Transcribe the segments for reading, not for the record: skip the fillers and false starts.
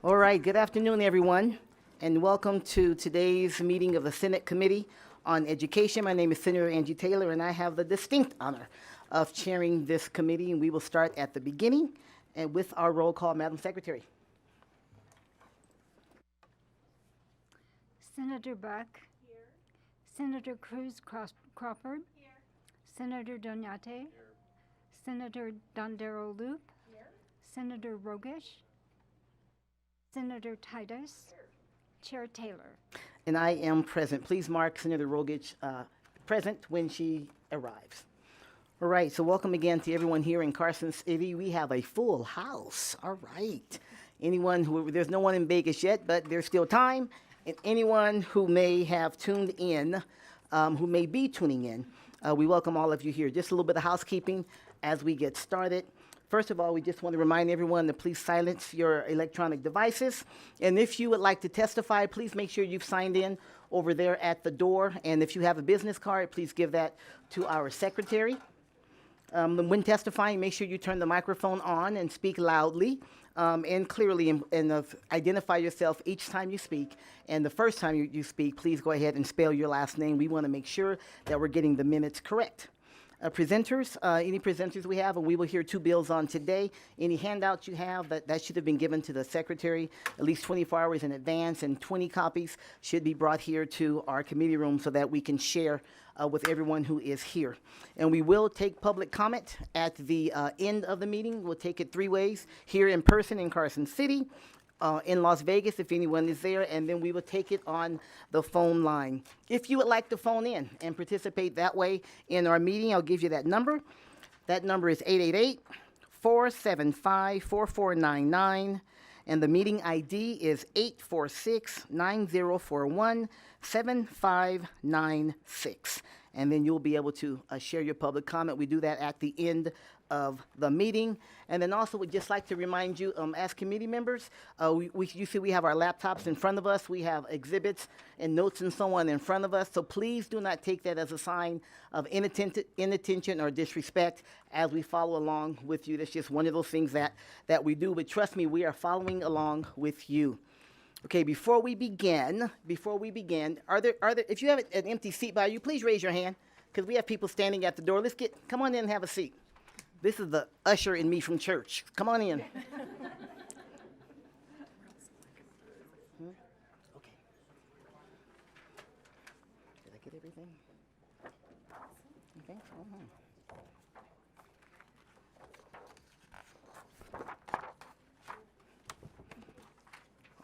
All right, good afternoon, everyone, and welcome to today's meeting of the Senate Committee on Education. My name is Senator Angie Taylor, and I have the distinct honor of chairing this committee, and we will start at the beginning and with our roll call, Madam Secretary. Senator Buck. Here. Senator Cruz Crawford. Here. Senator Doñate. Here. Senator Dondero Loop. Here. Senator Rogish. Senator Titus. Here. Chair Taylor. And I am present. Please mark Senator Rogish present when she arrives. All right, so welcome again to everyone here in Carson City. We have a full house. All right. There's no one in Vegas yet, but there's still time. And anyone who may have tuned in, who may be tuning in, we welcome all of you here. Just a little bit of housekeeping as we get started. First of all, we just want to remind everyone to please silence your electronic devices. And if you would like to testify, please make sure you've signed in over there at the door. And if you have a business card, please give that to our secretary. When testifying, make sure you turn the microphone on and speak loudly and clearly and identify yourself each time you speak. And the first time you speak, please go ahead and spell your last name. We want to make sure that we're getting the minutes correct. Presenters, any presenters we have, and we will hear two bills on today. Any handouts you have, that should have been given to the secretary at least 24 hours in advance, and 20 copies should be brought here to our committee room so that we can share with everyone who is here. And we will take public comment at the end of the meeting. We'll take it three ways: here in person in Carson City, in Las Vegas if anyone is there, and then we will take it on the phone line. If you would like to phone in and participate that way in our meeting, I'll give you that number. That number is 888-475-4499, and the meeting ID is 846-9041-7596. And then you'll be able to share your public comment. We do that at the end of the meeting. And then also we'd just like to remind you, as committee members, you see we have our laptops in front of us. We have exhibits and notes and so on in front of us. So please do not take that as a sign of inattention or disrespect as we follow along with you. That's just one of those things that we do. But trust me, we are following along with you. Okay, before we begin, if you have an empty seat by you, please raise your hand, because we have people standing at the door. Come on in and have a seat. This is the usher in me from church. Come on in. Okay. Did I get everything? Okay.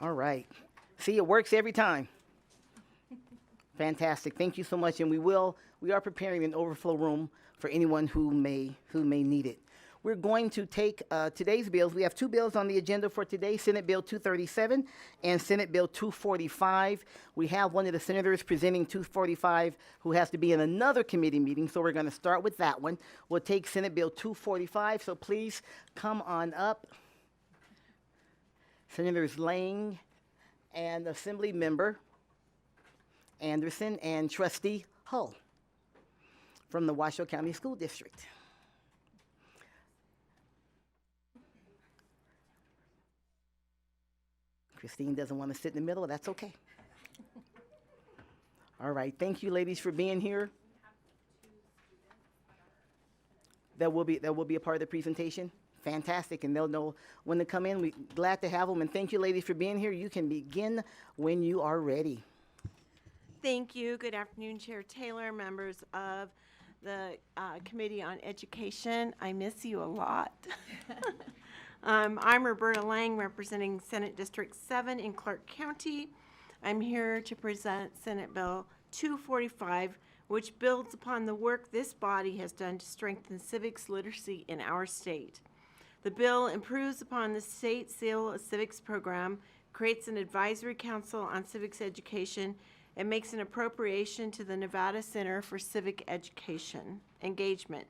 All right. See, it works every time. Fantastic. Thank you so much. And we are preparing an overflow room for anyone who may need it. We're going to take today's bills. We have two bills on the agenda for today: Senate Bill 237 and Senate Bill 245. We have one of the senators presenting 245 who has to be in another committee meeting, so we're going to start with that one. We'll take Senate Bill 245, so please come on up. Senators Lang and Assembly Member Anderson and Trustee Hull from the Washoe County School District. Christine doesn't want to sit in the middle. That's okay. All right. Thank you, ladies, for being here. That will be a part of the presentation. Fantastic, and they'll know when to come in. We're glad to have them, and thank you, ladies, for being here. You can begin when you are ready. Thank you. Good afternoon, Chair Taylor, members of the Committee on Education. I miss you a lot. I'm Roberta Lang, representing Senate District 7 in Clark County. I'm here to present Senate Bill 245, which builds upon the work this body has done to strengthen civics literacy in our state. The bill improves upon the state Seal of Civics program, creates an advisory council on civics education, and makes an appropriation to the Nevada Center for Civic Education Engagement.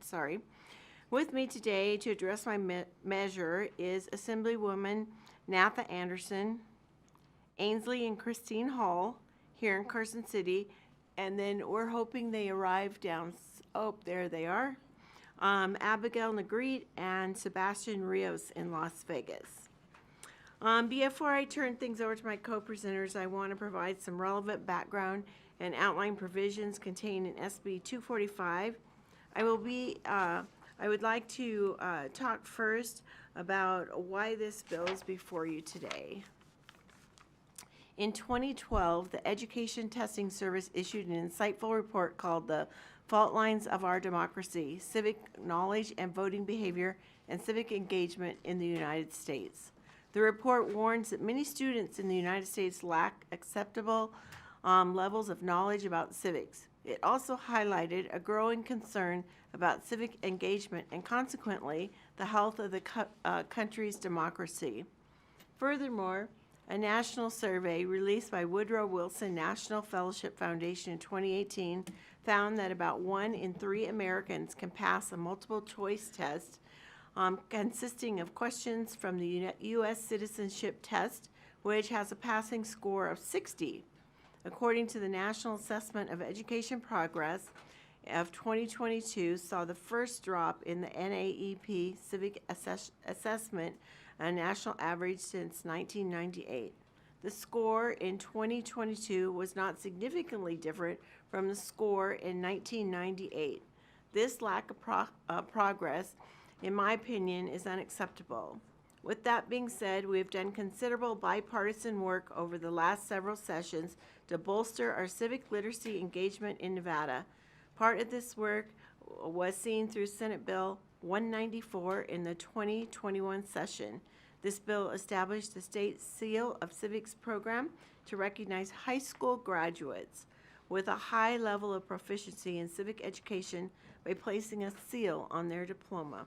With me today to address my measure is Assemblywoman Natha Anderson, Ainsley and Christine Hall here in Carson City, and then we're hoping they arrive down. Oh, there they are. Abigail Negrete and Sebastian Rios in Las Vegas. Before I turn things over to my co-presenters, I want to provide some relevant background and outline provisions contained in SB 245. I would like to talk first about why this bill is before you today. In 2012, the Education Testing Service issued an insightful report called The Fault Lines of Our Democracy, Civic Knowledge and Voting Behavior and Civic Engagement in the United States. The report warns that many students in the United States lack acceptable levels of knowledge about civics. It also highlighted a growing concern about civic engagement and consequently the health of the country's democracy. Furthermore, a national survey released by Woodrow Wilson National Fellowship Foundation in 2018 found that about 1 in 3 Americans can pass a multiple choice test consisting of questions from the U.S. citizenship test, which has a passing score of 60. According to the National Assessment of Education Progress of 2022, saw the first drop in the NAEP civic assessment, a national average since 1998. The score in 2022 was not significantly different from the score in 1998. This lack of progress, in my opinion, is unacceptable. With that being said, we have done considerable bipartisan work over the last several sessions to bolster our civic literacy engagement in Nevada. Part of this work was seen through Senate Bill 194 in the 2021 session. This bill established the State Seal of Civics program to recognize high school graduates with a high level of proficiency in civic education by placing a seal on their diploma.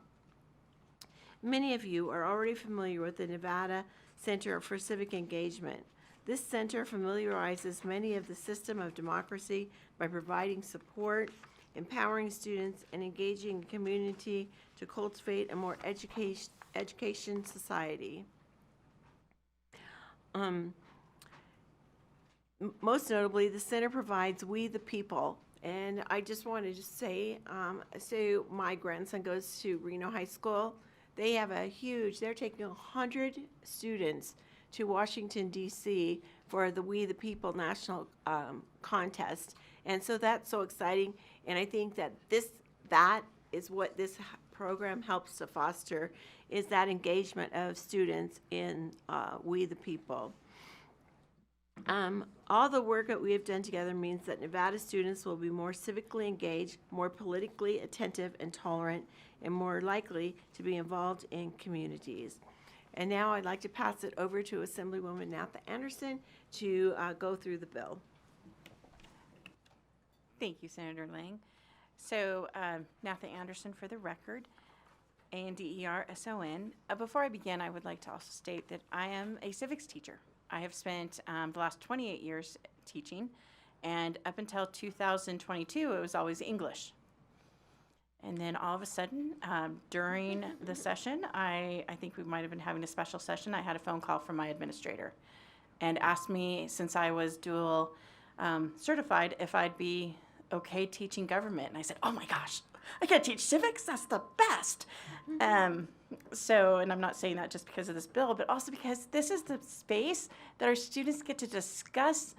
Many of you are already familiar with the Nevada Center for Civic Engagement. This center familiarizes many of the system of democracy by providing support, empowering students, and engaging the community to cultivate a more education society. Most notably, the center provides We the People. And I just wanted to say, so my grandson goes to Reno High School. They have they're taking 100 students to Washington, D.C. for the We the People National Contest. And so that's so exciting. And I think that that is what this program helps to foster, is that engagement of students in We the People. All the work that we have done together means that Nevada students will be more civically engaged, more politically attentive and tolerant, and more likely to be involved in communities. And now I'd like to pass it over to Assemblywoman Natha Anderson to go through the bill. Thank you, Senator Lang. So, Natha Anderson for the record, ANDERSON. Before I begin, I would like to also state that I am a civics teacher. I have spent the last 28 years teaching, and up until 2022, it was always English. And then all of a sudden, during the session, I think we might have been having a special session, I had a phone call from my administrator and asked me, since I was dual certified, if I'd be okay teaching government. And I said, oh my gosh, I get to teach civics? That's the best. And I'm not saying that just because of this bill, but also because this is the space that our students get to discuss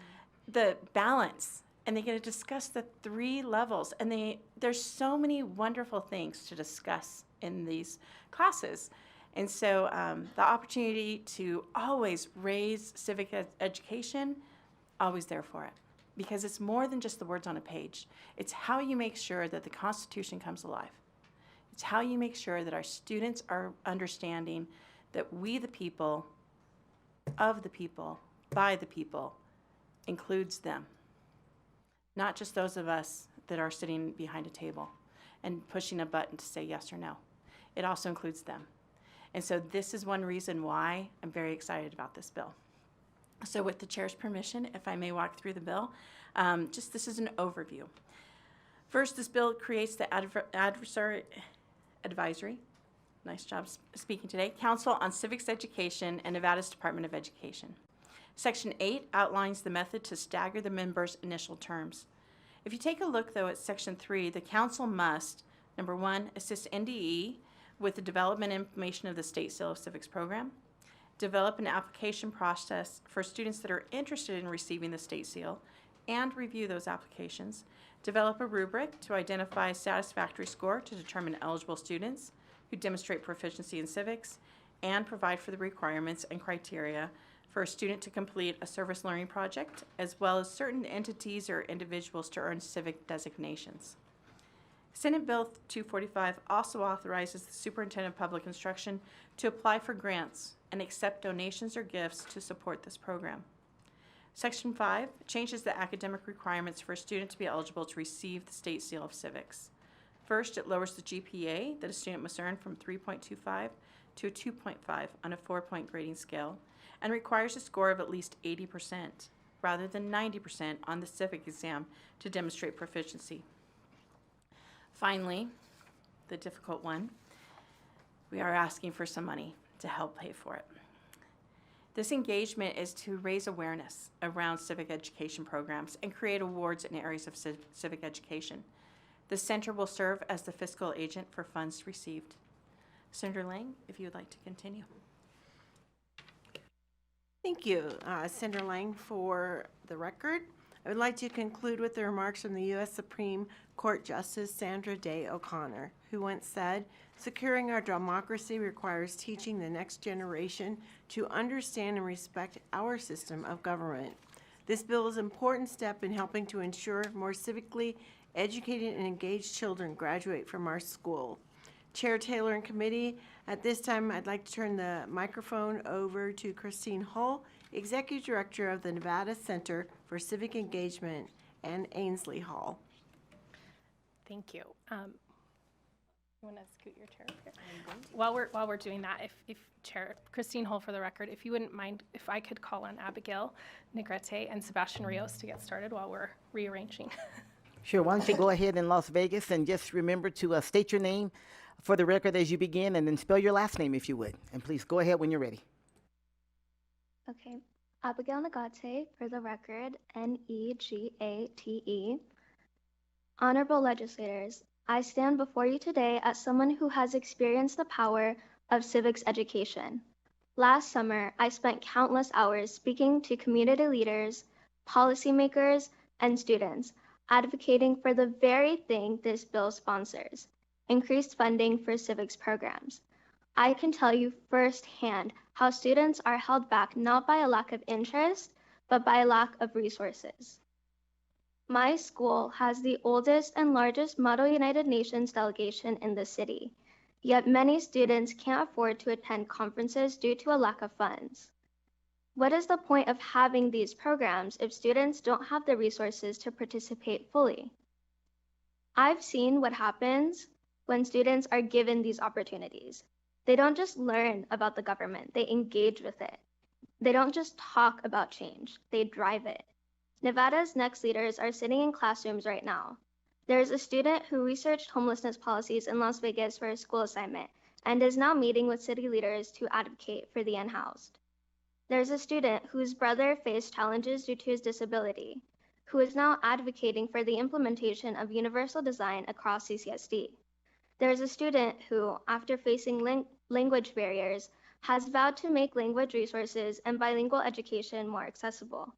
the balance, and they get to discuss the 3 levels. And there's so many wonderful things to discuss in these classes. And so the opportunity to always raise civic education, always there for it. Because it's more than just the words on a page. It's how you make sure that the Constitution comes alive. It's how you make sure that our students are understanding that we the people, of the people, by the people, includes them. Not just those of us that are sitting behind a table and pushing a button to say yes or no. It also includes them. And so this is one reason why I'm very excited about this bill. So with the chair's permission, if I may walk through the bill, this is an overview. First, this bill creates the adversary advisory, nice job speaking today, Council on Civics Education and Nevada's Department of Education. Section 8 outlines the method to stagger the members' initial terms. If you take a look, though, at Section 3, the council must, number 1, assist NDE with the development and implementation of the State Seal of Civics program. develop an application process for students that are interested in receiving the state seal, and review those applications, develop a rubric to identify a satisfactory score to determine eligible students who demonstrate proficiency in civics, and provide for the requirements and criteria for a student to complete a service learning project, as well as certain entities or individuals to earn civic designations. Senate Bill 245 also authorizes the Superintendent of Public Instruction to apply for grants and accept donations or gifts to support this program. Section 5 changes the academic requirements for a student to be eligible to receive the State Seal of Civics. First, it lowers the GPA that a student must earn from 3.25 to a 2.5 on a 4-point grading scale, and requires a score of at least 80% rather than 90% on the civic exam to demonstrate proficiency. Finally, the difficult one, we are asking for some money to help pay for it. This engagement is to raise awareness around civic education programs and create awards in areas of civic education. The center will serve as the fiscal agent for funds received. Senator Lang, if you would like to continue. Thank you, Senator Lang, for the record. I would like to conclude with the remarks from the U.S. Supreme Court Justice Sandra Day O'Connor, who once said, "Securing our democracy requires teaching the next generation to understand and respect our system of government. This bill is an important step in helping to ensure more civically educated and engaged children graduate from our school." Chair Taylor and committee, at this time, I'd like to turn the microphone over to Christine Hull, Executive Director of the Nevada Center for Civic Engagement, and Ainsley Hall. Thank you. You want to scoot your chair up here? While we're doing that, if Chair Christine Hull, for the record, if you wouldn't mind, if I could call on Abigail Negrete and Sebastian Rios to get started while we're rearranging. Sure, why don't you go ahead in Las Vegas and just remember to state your name for the record as you begin, and then spell your last name if you would. And please go ahead when you're ready. Okay. Abigail Nagate, for the record, Negate. Honorable legislators, I stand before you today as someone who has experienced the power of civics education. Last summer, I spent countless hours speaking to community leaders, policymakers, and students, advocating for the very thing this bill sponsors: increased funding for civics programs. I can tell you firsthand how students are held back not by a lack of interest, but by a lack of resources. My school has the oldest and largest Model United Nations delegation in the city, yet many students can't afford to attend conferences due to a lack of funds. What is the point of having these programs if students don't have the resources to participate fully? I've seen what happens when students are given these opportunities. They don't just learn about the government, they engage with it. They don't just talk about change, they drive it. Nevada's next leaders are sitting in classrooms right now. There is a student who researched homelessness policies in Las Vegas for a school assignment and is now meeting with city leaders to advocate for the unhoused. There's a student whose brother faced challenges due to his disability, who is now advocating for the implementation of universal design across CCSD. There's a student who, after facing language barriers, has vowed to make language resources and bilingual education more accessible.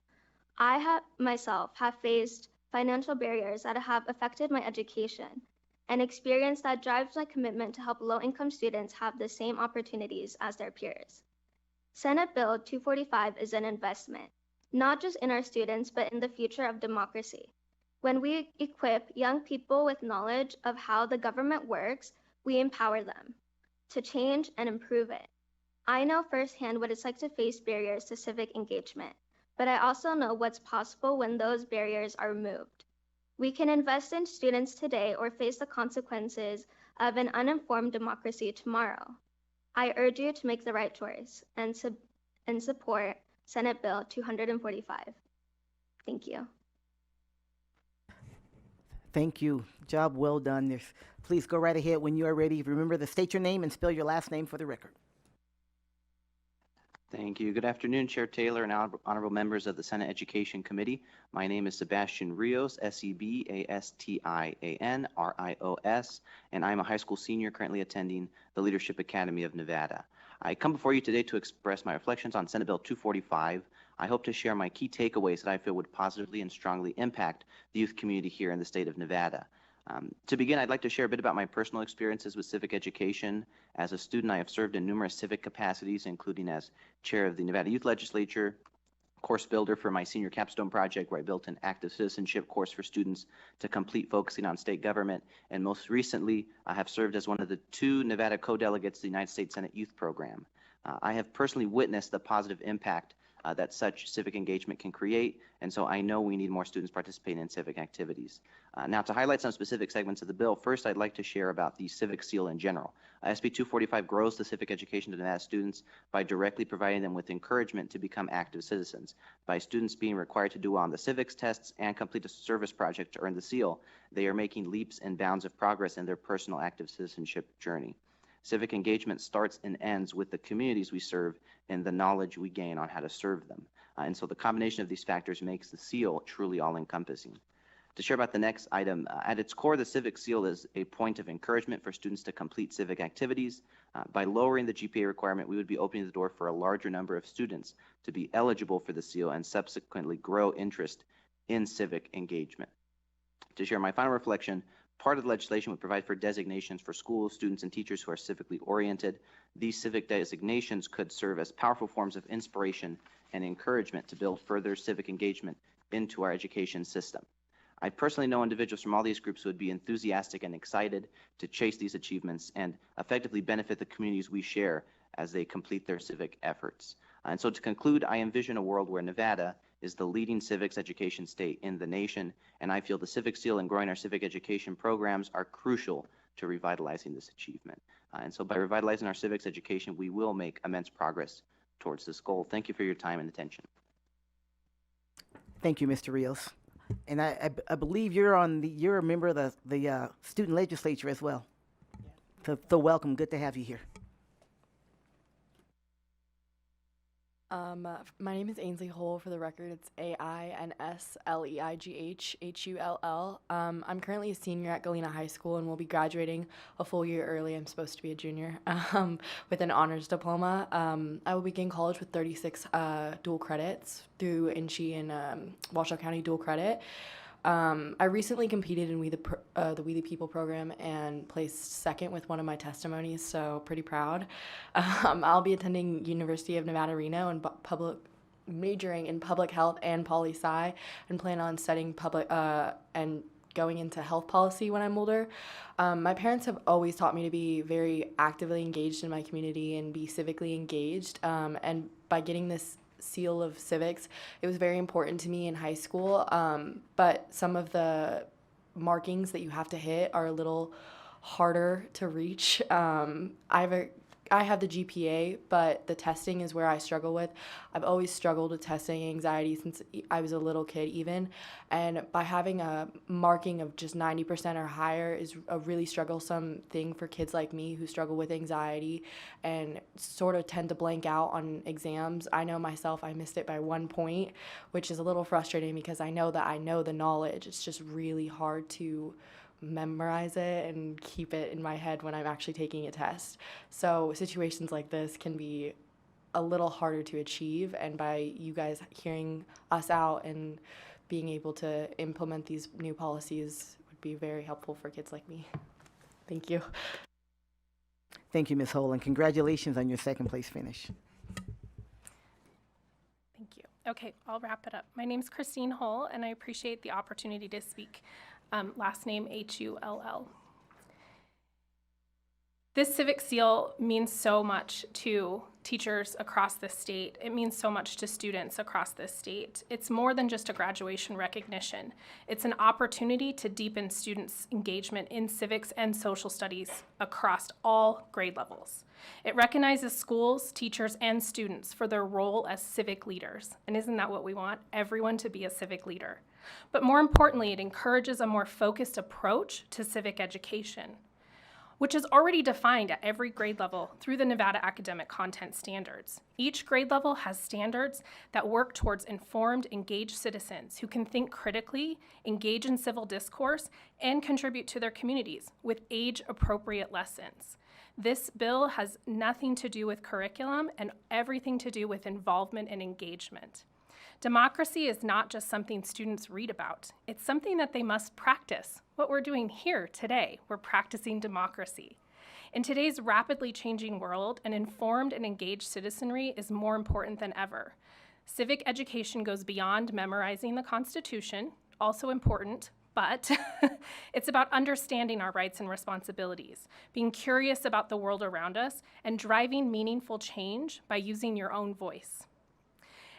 I myself have faced financial barriers that have affected my education, an experience that drives my commitment to help low-income students have the same opportunities as their peers. Senate Bill 245 is an investment, not just in our students, but in the future of democracy. When we equip young people with knowledge of how the government works, we empower them to change and improve it. I know firsthand what it's like to face barriers to civic engagement, but I also know what's possible when those barriers are removed. We can invest in students today or face the consequences of an uninformed democracy tomorrow. I urge you to make the right choice and support Senate Bill 245. Thank you. Thank you. Job well done. Please go right ahead when you are ready. Remember to state your name and spell your last name for the record. Thank you. Good afternoon, Chair Taylor and honorable members of the Senate Education Committee. My name is Sebastian Rios, Sebastian Rios, and I'm a high school senior currently attending the Leadership Academy of Nevada. I come before you today to express my reflections on Senate Bill 245. I hope to share my key takeaways that I feel would positively and strongly impact the youth community here in the state of Nevada. To begin, I'd like to share a bit about my personal experiences with civic education. As a student, I have served in numerous civic capacities, including as chair of the Nevada Youth Legislature, course builder for my senior capstone project, where I built an active citizenship course for students to complete focusing on state government, and most recently, I have served as one of the 2 Nevada co-delegates to the United States Senate Youth Program. I have personally witnessed the positive impact that such civic engagement can create, and so I know we need more students participating in civic activities. Now, to highlight some specific segments of the bill, first I'd like to share about the civic seal in general. SB 245 grows the civic education to Nevada students by directly providing them with encouragement to become active citizens. By students being required to do well on the civics tests and complete a service project to earn the seal, they are making leaps and bounds of progress in their personal active citizenship journey. Civic engagement starts and ends with the communities we serve and the knowledge we gain on how to serve them. And so the combination of these factors makes the seal truly all-encompassing. To share about the next item, at its core, the civic seal is a point of encouragement for students to complete civic activities. By lowering the GPA requirement, we would be opening the door for a larger number of students to be eligible for the seal and subsequently grow interest in civic engagement. To share my final reflection, part of the legislation would provide for designations for schools, students, and teachers who are civically oriented. These civic designations could serve as powerful forms of inspiration and encouragement to build further civic engagement into our education system. I personally know individuals from all these groups who would be enthusiastic and excited to chase these achievements and effectively benefit the communities we share as they complete their civic efforts. And so to conclude, I envision a world where Nevada is the leading civics education state in the nation, and I feel the civic seal and growing our civic education programs are crucial to revitalizing this achievement. And so by revitalizing our civics education, we will make immense progress towards this goal. Thank you for your time and attention. Thank you, Mr. Rios. And I believe you're a member of the student legislature as well. So welcome. Good to have you here. My name is Ainsley Hull. For the record, it's AINSLEIGHHULL. I'm currently a senior at Galena High School and will be graduating a full year early. I'm supposed to be a junior with an honors diploma. I will begin college with 36 dual credits through INCHI and Washoe County dual credit. I recently competed in the We the People program and placed second with one of my testimonies, so pretty proud. I'll be attending University of Nevada, Reno and majoring in public health and poli-sci and plan on studying public and going into health policy when I'm older. My parents have always taught me to be very actively engaged in my community and be civically engaged, and by getting this seal of civics, it was very important to me in high school, but some of the markings that you have to hit are a little harder to reach. I have the GPA, but the testing is where I struggle with. I've always struggled with testing anxiety since I was a little kid even, and by having a marking of just 90% or higher is a really strugglesome thing for kids like me who struggle with anxiety and sort of tend to blank out on exams. I know myself, I missed it by 1 point, which is a little frustrating because I know that I know the knowledge. It's just really hard to memorize it and keep it in my head when I'm actually taking a test. So situations like this can be a little harder to achieve, and by you guys hearing us out and being able to implement these new policies would be very helpful for kids like me. Thank you. Thank you, Ms. Hull, and congratulations on your second place finish. Thank you. Okay, I'll wrap it up. My name's Christine Hull, and I appreciate the opportunity to speak. Last name Hull. This civic seal means so much to teachers across the state. It means so much to students across the state. It's more than just a graduation recognition. It's an opportunity to deepen students' engagement in civics and social studies across all grade levels. It recognizes schools, teachers, and students for their role as civic leaders. And isn't that what we want? Everyone to be a civic leader. But more importantly, it encourages a more focused approach to civic education. which is already defined at every grade level through the Nevada Academic Content Standards. Each grade level has standards that work towards informed, engaged citizens who can think critically, engage in civil discourse, and contribute to their communities with age-appropriate lessons. This bill has nothing to do with curriculum and everything to do with involvement and engagement. Democracy is not just something students read about. It's something that they must practice. What we're doing here today, we're practicing democracy. In today's rapidly changing world, an informed and engaged citizenry is more important than ever. Civic education goes beyond memorizing the Constitution, also important, but it's about understanding our rights and responsibilities, being curious about the world around us, and driving meaningful change by using your own voice.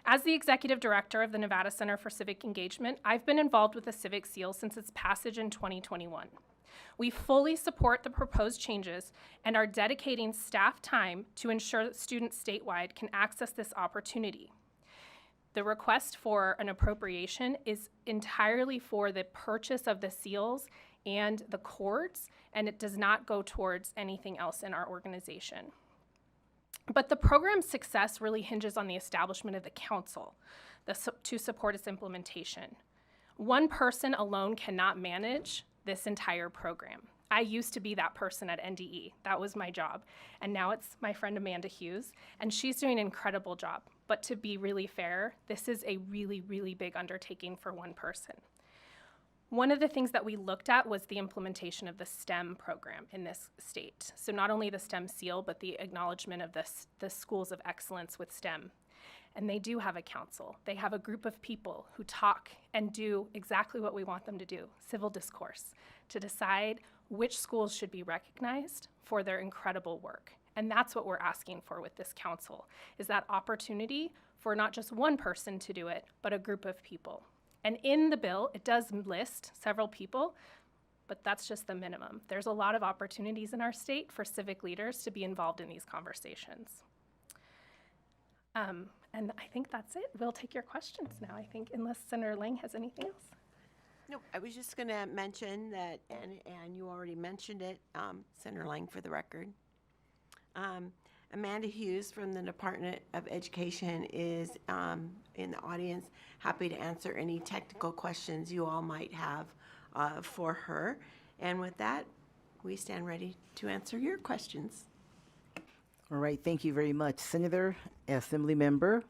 As the executive director of the Nevada Center for Civic Engagement, I've been involved with the Civic Seal since its passage in 2021. We fully support the proposed changes and are dedicating staff time to ensure that students statewide can access this opportunity. The request for an appropriation is entirely for the purchase of the seals and the cords, and it does not go towards anything else in our organization. But the program's success really hinges on the establishment of the council to support its implementation. One person alone cannot manage this entire program. I used to be that person at NDE. That was my job. And now it's my friend Amanda Hughes, and she's doing an incredible job. But to be really fair, this is a really, really big undertaking for one person. One of the things that we looked at was the implementation of the STEM program in this state. So not only the STEM seal, but the acknowledgement of the schools of excellence with STEM. And they do have a council. They have a group of people who talk and do exactly what we want them to do, civil discourse, to decide which schools should be recognized for their incredible work. And that's what we're asking for with this council, is that opportunity for not just one person to do it, but a group of people. And in the bill, it does list several people, but that's just the minimum. There's a lot of opportunities in our state for civic leaders to be involved in these conversations. And I think that's it. We'll take your questions now, I think, unless Senator Lang has anything else. No, I was just going to mention that, and you already mentioned it, Senator Lang for the record. Amanda Hughes from the Department of Education is in the audience, happy to answer any technical questions you all might have for her. And with that, we stand ready to answer your questions. All right, thank you very much, Senator, Assembly Member,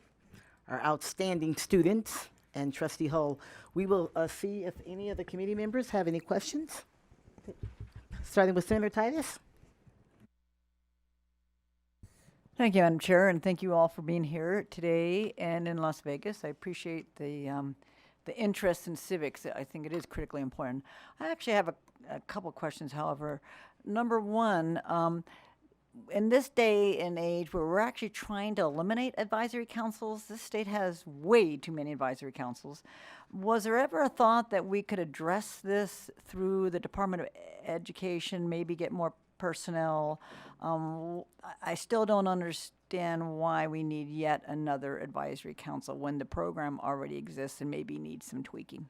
our outstanding students, and Trustee Hull. We will see if any of the committee members have any questions. Starting with Senator Titus. Thank you, Madam Chair, and thank you all for being here today and in Las Vegas. I appreciate the interest in civics. I think it is critically important. I actually have a couple questions, however. Number one, in this day and age where we're actually trying to eliminate advisory councils, this state has way too many advisory councils. Was there ever a thought that we could address this through the Department of Education, maybe get more personnel? I still don't understand why we need yet another advisory council when the program already exists and maybe needs some tweaking.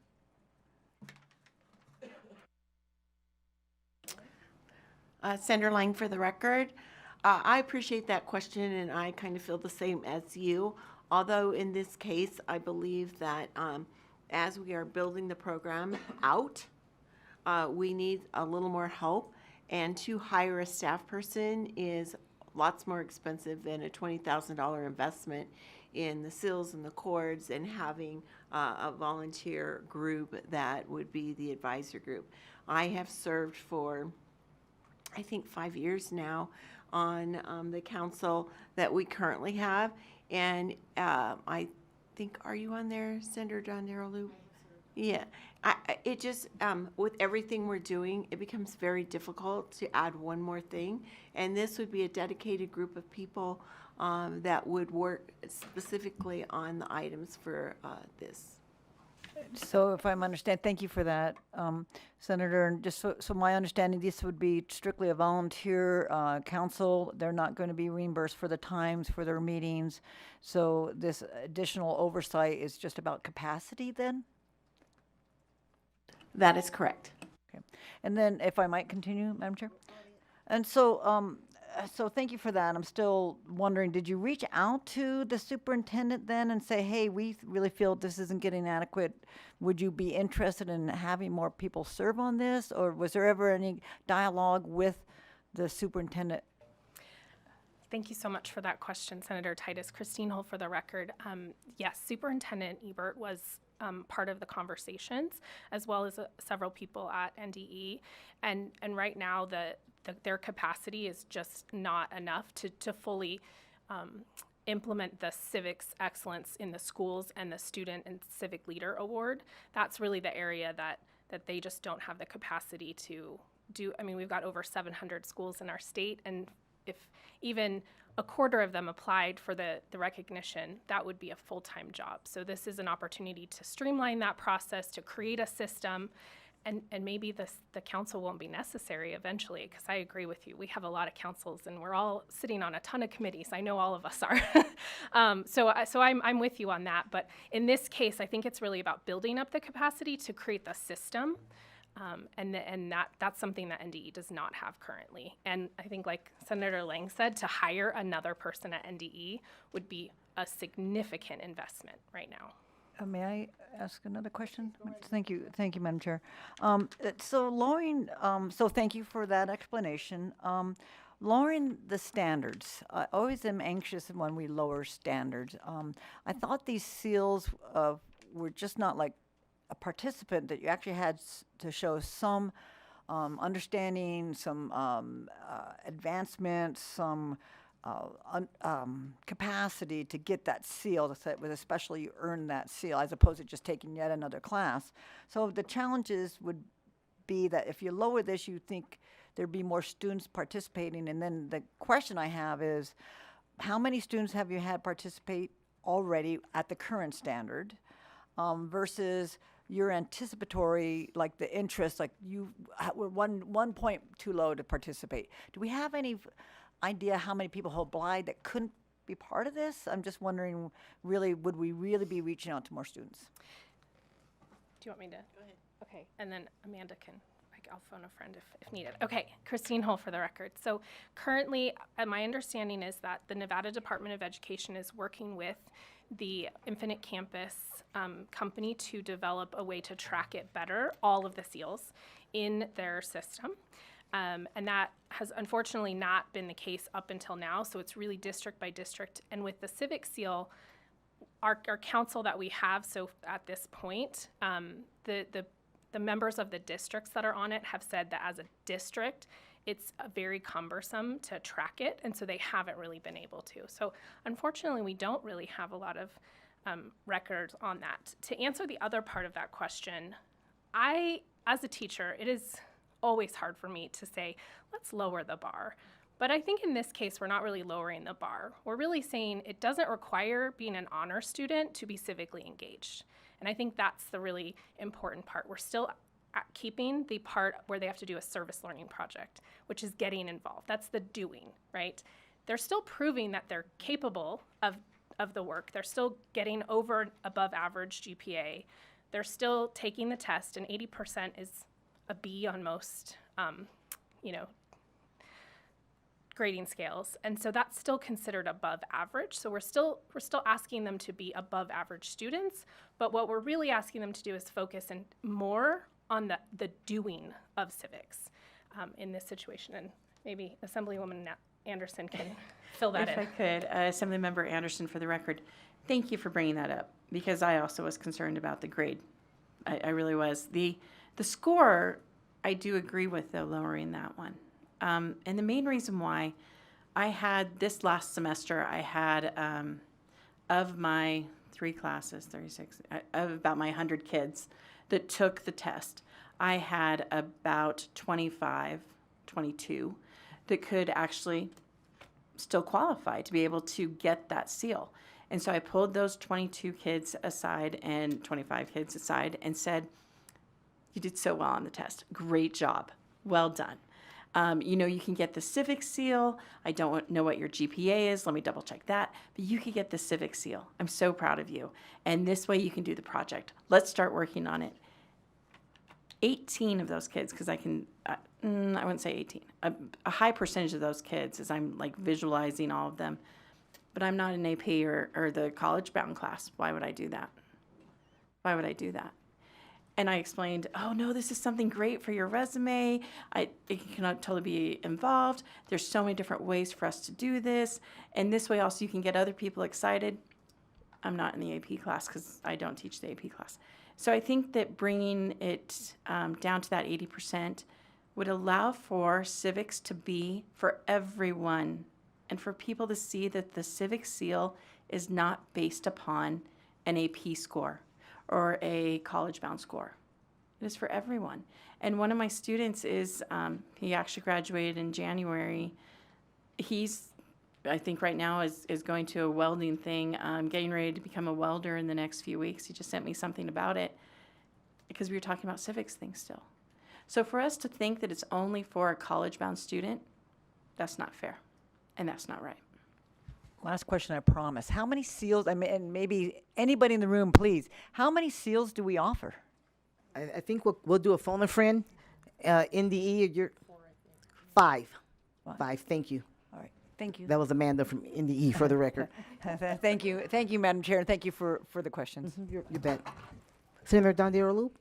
Senator Lang for the record. I appreciate that question, and I kind of feel the same as you. Although in this case, I believe that as we are building the program out, we need a little more help. And to hire a staff person is lots more expensive than a $20,000 investment in the seals and the cords and having a volunteer group that would be the advisor group. I have served for, I think, 5 years now on the council that we currently have. And I think, are you on there, Senator John Darrell Loop? Yeah, it just, with everything we're doing, it becomes very difficult to add one more thing. And this would be a dedicated group of people that would work specifically on the items for this. So if I'm understand, thank you for that, Senator. And just so my understanding, this would be strictly a volunteer council. They're not going to be reimbursed for the times for their meetings. So this additional oversight is just about capacity then? That is correct. Okay. And then if I might continue, Madam Chair? And so thank you for that. I'm still wondering, did you reach out to the superintendent then and say, hey, we really feel this isn't getting adequate. Would you be interested in having more people serve on this? Or was there ever any dialogue with the superintendent? Thank you so much for that question, Senator Titus. Christine Hull for the record. Yes, Superintendent Ebert was part of the conversations, as well as several people at NDE. And right now, their capacity is just not enough to fully implement the civics excellence in the schools and the student and civic leader award. That's really the area that they just don't have the capacity to do. I mean, we've got over 700 schools in our state, and if even a quarter of them applied for the recognition, that would be a full-time job. So this is an opportunity to streamline that process, to create a system, and maybe the council won't be necessary eventually, because I agree with you. We have a lot of councils, and we're all sitting on a ton of committees. I know all of us are. So I'm with you on that. But in this case, I think it's really about building up the capacity to create the system. And that's something that NDE does not have currently. And I think, like Senator Lang said, to hire another person at NDE would be a significant investment right now. May I ask another question? Thank you, Madam Chair. So lowering, so thank you for that explanation. Lowering the standards. I always am anxious when we lower standards. I thought these seals were just not like a participant, that you actually had to show some understanding, some advancement, some capacity to get that seal, with especially you earn that seal, as opposed to just taking yet another class. So the challenges would be that if you lower this, you think there'd be more students participating. And then the question I have is, how many students have you had participate already at the current standard versus your anticipatory, like the interest, like you were 1 point too low to participate? Do we have any idea how many people who applied that couldn't be part of this? I'm just wondering, really, would we really be reaching out to more students? Do you want me to? Go ahead. Okay, and then Amanda can, I'll phone a friend if needed. Okay, Christine Hull for the record. So currently, my understanding is that the Nevada Department of Education is working with the Infinite Campus company to develop a way to track it better, all of the seals in their system. And that has unfortunately not been the case up until now, so it's really district by district. And with the civic seal, our council that we have, so at this point, the members of the districts that are on it have said that as a district, it's very cumbersome to track it, and so they haven't really been able to. So unfortunately, we don't really have a lot of records on that. To answer the other part of that question, as a teacher, it is always hard for me to say, let's lower the bar. But I think in this case, we're not really lowering the bar. We're really saying it doesn't require being an honor student to be civically engaged. And I think that's the really important part. We're still keeping the part where they have to do a service learning project, which is getting involved. That's the doing, right? They're still proving that they're capable of the work. They're still getting over above average GPA. They're still taking the test, and 80% is a B on most, grading scales. And so that's still considered above average. So we're still asking them to be above average students, but what we're really asking them to do is focus more on the doing of civics in this situation. And maybe Assemblywoman Anderson can fill that in. If I could, Assemblymember Anderson, for the record, thank you for bringing that up, because I also was concerned about the grade. I really was. The score, I do agree with, though, lowering that one. And the main reason why, I had this last semester, I had of my 3 classes, 36, of about my 100 kids that took the test, I had about 25, 22 that could actually still qualify to be able to get that seal. And so I pulled those 22 kids aside and 25 kids aside and said, you did so well on the test. Great job. Well done. You can get the civic seal. I don't know what your GPA is. Let me double check that. But you could get the civic seal. I'm so proud of you. And this way you can do the project. Let's start working on it. 18 of those kids, because I wouldn't say 18, a high percentage of those kids, as I'm like visualizing all of them, but I'm not in AP or the college bound class. Why would I do that? Why would I do that? And I explained, oh no, this is something great for your resume. It can totally be involved. There's so many different ways for us to do this. And this way also you can get other people excited. I'm not in the AP class because I don't teach the AP class. So I think that bringing it down to that 80% would allow for civics to be for everyone and for people to see that the civic seal is not based upon an AP score or a college-bound score. It is for everyone. And one of my students is, he actually graduated in January. He's, I think right now is going to a welding thing, getting ready to become a welder in the next few weeks. He just sent me something about it because we were talking about civics things still. So for us to think that it's only for a college-bound student, that's not fair, and that's not right. Last question, I promise. How many seals, and maybe anybody in the room, please, how many seals do we offer? I think we'll do a phone a friend. NDE, you're 5. 5, thank you. All right, thank you. That was Amanda from NDE for the record. Thank you, Madam Chair, and thank you for the questions. You bet. Senator Dondero Loop?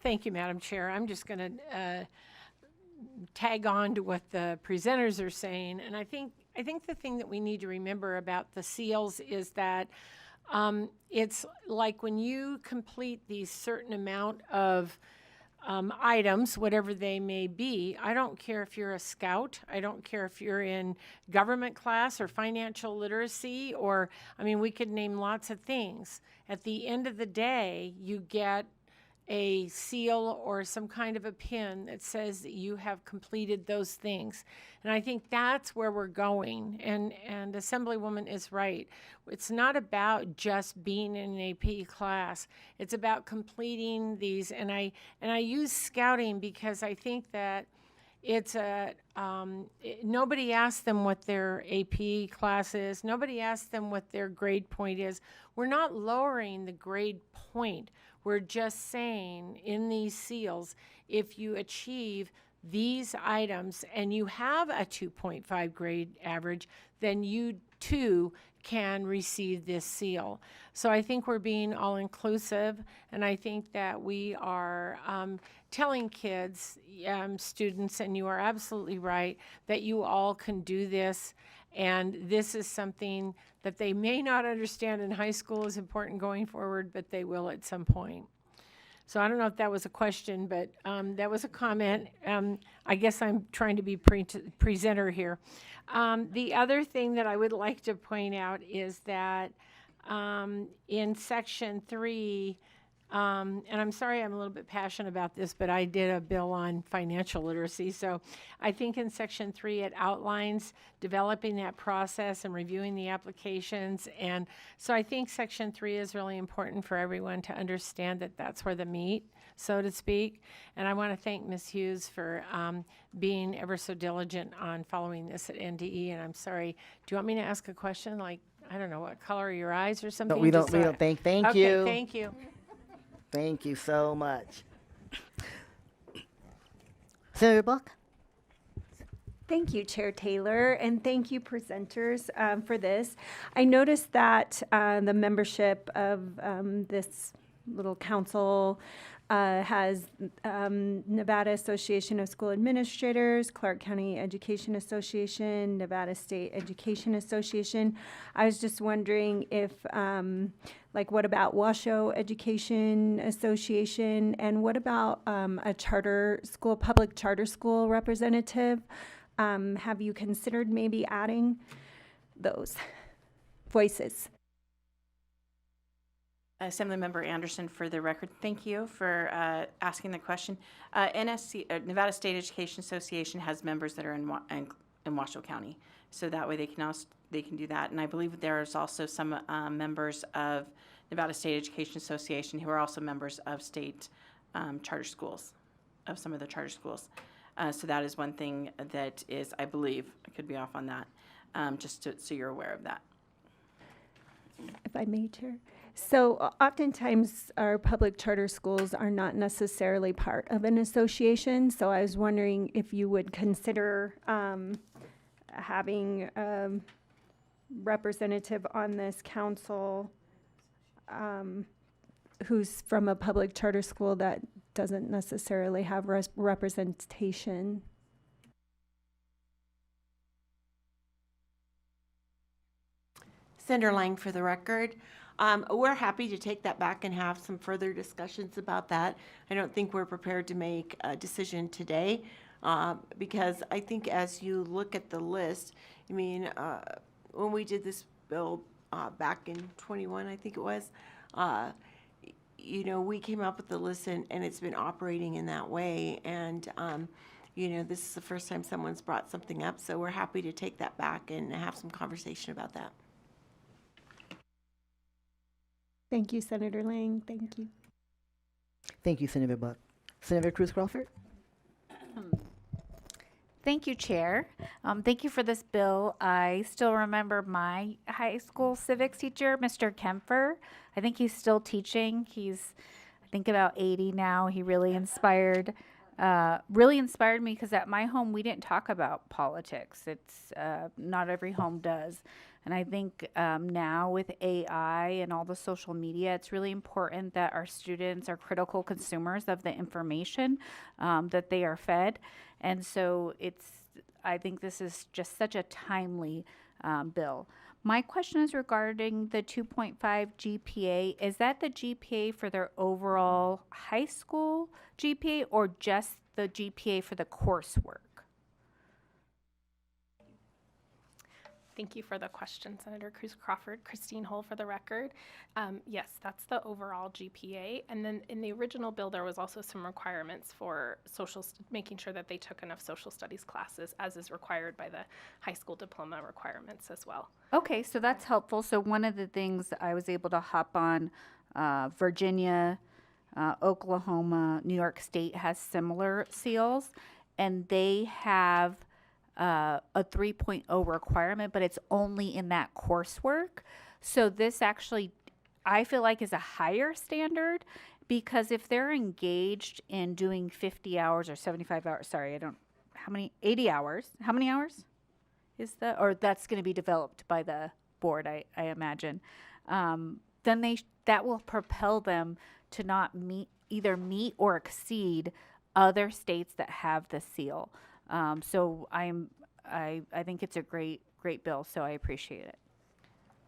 Thank you, Madam Chair. I'm just going to tag on to what the presenters are saying, and I think the thing that we need to remember about the seals is that it's like when you complete these certain amount of items, whatever they may be. I don't care if you're a scout. I don't care if you're in government class or financial literacy, or, I mean, we could name lots of things. At the end of the day, you get a seal or some kind of a pin that says that you have completed those things. And I think that's where we're going. And Assemblywoman is right. It's not about just being in an AP class. It's about completing these. And I use scouting because I think that it's nobody asked them what their AP class is. Nobody asked them what their grade point is. We're not lowering the grade point. We're just saying in these seals, if you achieve these items and you have a 2.5 grade average, then you too can receive this seal. So I think we're being all inclusive, and I think that we are telling kids, students, and you are absolutely right, that you all can do this, and this is something that they may not understand in high school is important going forward, but they will at some point. So I don't know if that was a question, but that was a comment. I guess I'm trying to be presenter here. The other thing that I would like to point out is that in Section 3, and I'm sorry I'm a little bit passionate about this, but I did a bill on financial literacy. So I think in Section 3 it outlines developing that process and reviewing the applications. And so I think Section 3 is really important for everyone to understand that that's where the meat, so to speak. And I want to thank Ms. Hughes for being ever so diligent on following this at NDE. And I'm sorry, do you want me to ask a question? Like, I don't know, what color are your eyes or something? No, we don't think. Thank okay, you. Thank you. Thank you so much. Senator Buck? Thank you, Chair Taylor, and thank you, presenters, for this. I noticed that the membership of this little council has Nevada Association of School Administrators, Clark County Education Association, Nevada State Education Association. I was just wondering if, like, what about Washoe Education Association, and what about a charter school, public charter school representative? Have you considered maybe adding those voices? Assemblymember Anderson, for the record, thank you for asking the question. NSC, Nevada State Education Association, has members that are in Washoe County, so that way they can do that. And I believe there's also some members of Nevada State Education Association who are also members of state charter schools, of some of the charter schools. So that is one thing that is, I believe, I could be off on that, just so you're aware of that. If I may, Chair. So oftentimes our public charter schools are not necessarily part of an association. So I was wondering if you would consider having a representative on this council who's from a public charter school that doesn't necessarily have representation. Senator Lang, for the record. We're happy to take that back and have some further discussions about that. I don't think we're prepared to make a decision today because I think as you look at the list, I mean, when we did this bill back in 21, I think it was, you know, we came up with the list and it's been operating in that way. And, you know, this is the first time someone's brought something up, so we're happy to take that back and have some conversation about that. Thank you, Senator Lang. Thank you. Thank you, Senator Buck. Senator Cruz Crawford? Thank you, Chair. Thank you for this bill. I still remember my high school civics teacher, Mr. Kempfer. I think he's still teaching. He's, I think, about 80 now. He really inspired me because at my home we didn't talk about politics. It's not every home does. And I think now with AI and all the social media, it's really important that our students are critical consumers of the information that they are fed. And so I think this is just such a timely bill. My question is regarding the 2.5 GPA. Is that the GPA for their overall high school GPA or just the GPA for the coursework? Thank you for the question, Senator Cruz Crawford. Christine Hull for the record. Yes, that's the overall GPA. And then in the original bill, there was also some requirements for making sure that they took enough social studies classes as is required by the high school diploma requirements as well. Okay, so that's helpful. So one of the things I was able to hop on, Virginia, Oklahoma, New York State has similar seals, and they have a 3.0 requirement, but it's only in that coursework. So this actually, I feel like, is a higher standard because if they're engaged in doing 50 hours or 75 hours, 80 hours, how many hours is that? Or that's going to be developed by the board, I imagine. Then that will propel them to not either meet or exceed other states that have the seal. So I think it's a great bill, so I appreciate it.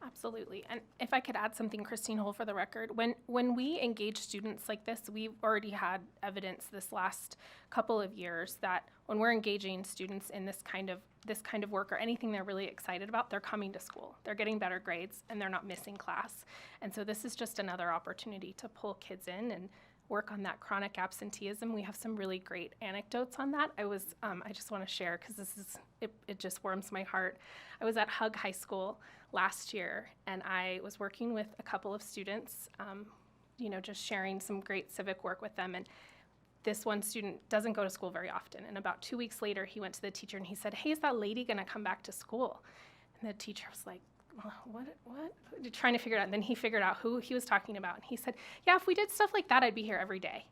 Absolutely. And if I could add something, Christine Hull for the record, when we engage students like this, we've already had evidence this last couple of years that when we're engaging students in this kind of work or anything they're really excited about, they're coming to school, they're getting better grades, and they're not missing class. And so this is just another opportunity to pull kids in and work on that chronic absenteeism. We have some really great anecdotes on that. I just want to share because it just warms my heart. I was at Hug High School last year, and I was working with a couple of students, just sharing some great civic work with them. And this one student doesn't go to school very often. And about 2 weeks later, he went to the teacher and he said, "Hey, is that lady going to come back to school?" And the teacher was like, what? Trying to figure it out. And then he figured out who he was talking about. And he said, "Yeah, if we did stuff like that, I'd be here every day."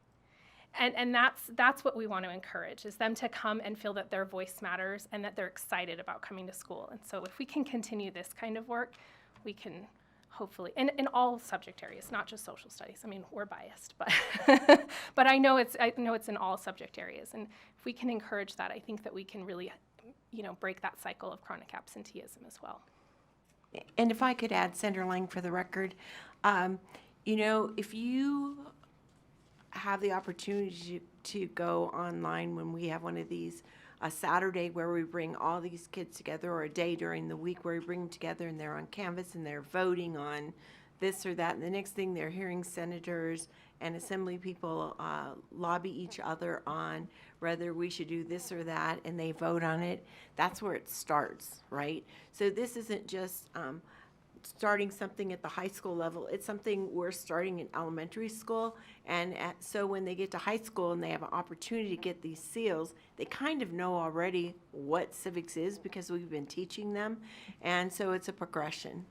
And that's what we want to encourage, is them to come and feel that their voice matters and that they're excited about coming to school. And so if we can continue this kind of work, we can hopefully, in all subject areas, not just social studies. I mean, we're biased, but but I know it's in all subject areas. And if we can encourage that, I think that we can really, break that cycle of chronic absenteeism as well. And if I could add, Senator Lang, for the record, if you have the opportunity to go online when we have one of these, a Saturday where we bring all these kids together, or a day during the week where we bring them together and they're on canvas and they're voting on this or that, and the next thing they're hearing senators and assembly people lobby each other on whether we should do this or that, and they vote on it. That's where it starts, right? So this isn't just starting something at the high school level. It's something we're starting in elementary school, and so when they get to high school and they have an opportunity to get these seals, they kind of know already what civics is because we've been teaching them, and so it's a progression.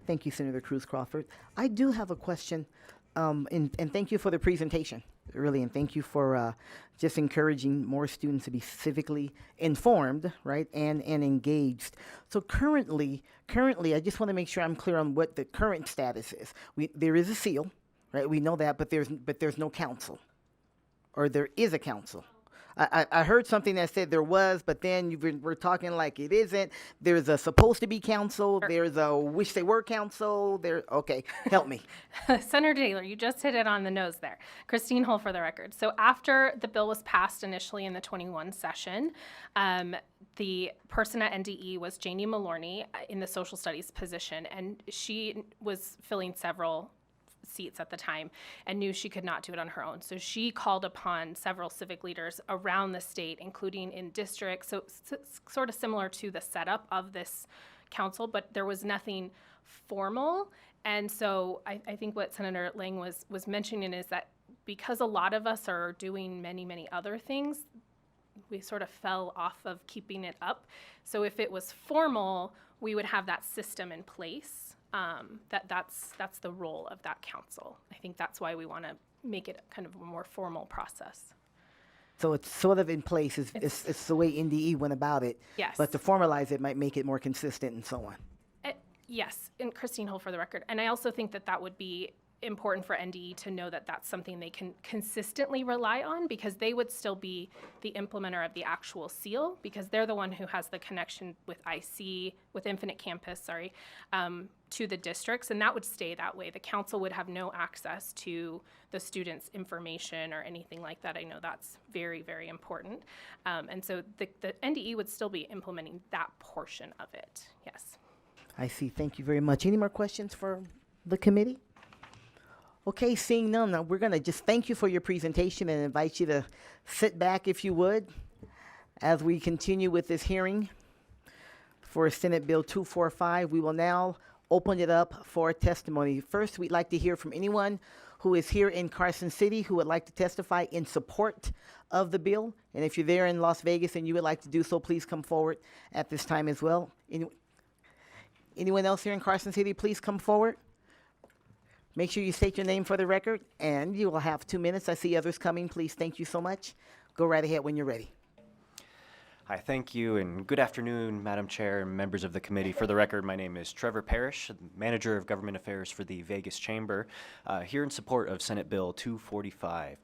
Thank you, Senator Cruz Crawford. I do have a question, and thank you for the presentation, really, and thank you for just encouraging more students to be civically informed, right, and engaged. So currently, I just want to make sure I'm clear on what the current status is. There is a seal, right? We know that, but there's no council, or there is a council. I heard something that said there was, but then we're talking like it isn't. There's a supposed to be council. There's a wish they were council. Okay, help me. Senator Taylor, you just hit it on the nose there. Christine Hull for the record. So after the bill was passed initially in the 21 session, the person at NDE was Janie Malorny in the social studies position, and she was filling several seats at the time and knew she could not do it on her own. So she called upon several civic leaders around the state, including in districts. So sort of similar to the setup of this council, but there was nothing formal. And so I think what Senator Lang was mentioning is that because a lot of us are doing many, many other things, we sort of fell off of keeping it up. So if it was formal, we would have that system in place. That's the role of that council. I think that's why we want to make it kind of a more formal process. So it's sort of in place. It's the way NDE went about it. Yes. But to formalize it might make it more consistent and so on. Yes, and Christine Hull for the record. And I also think that would be important for NDE to know that that's something they can consistently rely on, because they would still be the implementer of the actual seal, because they're the one who has the connection with IC, with Infinite Campus, to the districts, and that would stay that way. The council would have no access to the students' information or anything like that. I know that's very, very important. And so the NDE would still be implementing that portion of it, yes. I see. Thank you very much. Any more questions for the committee? Okay, seeing none, now we're going to just thank you for your presentation and invite you to sit back, if you would, as we continue with this hearing for Senate Bill 245. We will now open it up for testimony. First, we'd like to hear from anyone who is here in Carson City who would like to testify in support of the bill. And if you're there in Las Vegas and you would like to do so, please come forward at this time as well. Anyone else here in Carson City, please come forward. Make sure you state your name for the record, and you will have 2 minutes. I see others coming. Please, thank you so much. Go right ahead when you're ready. Hi, thank you, and good afternoon, Madam Chair and members of the committee. For the record, my name is Trevor Parrish, Manager of Government Affairs for the Vegas Chamber, here in support of Senate Bill 245.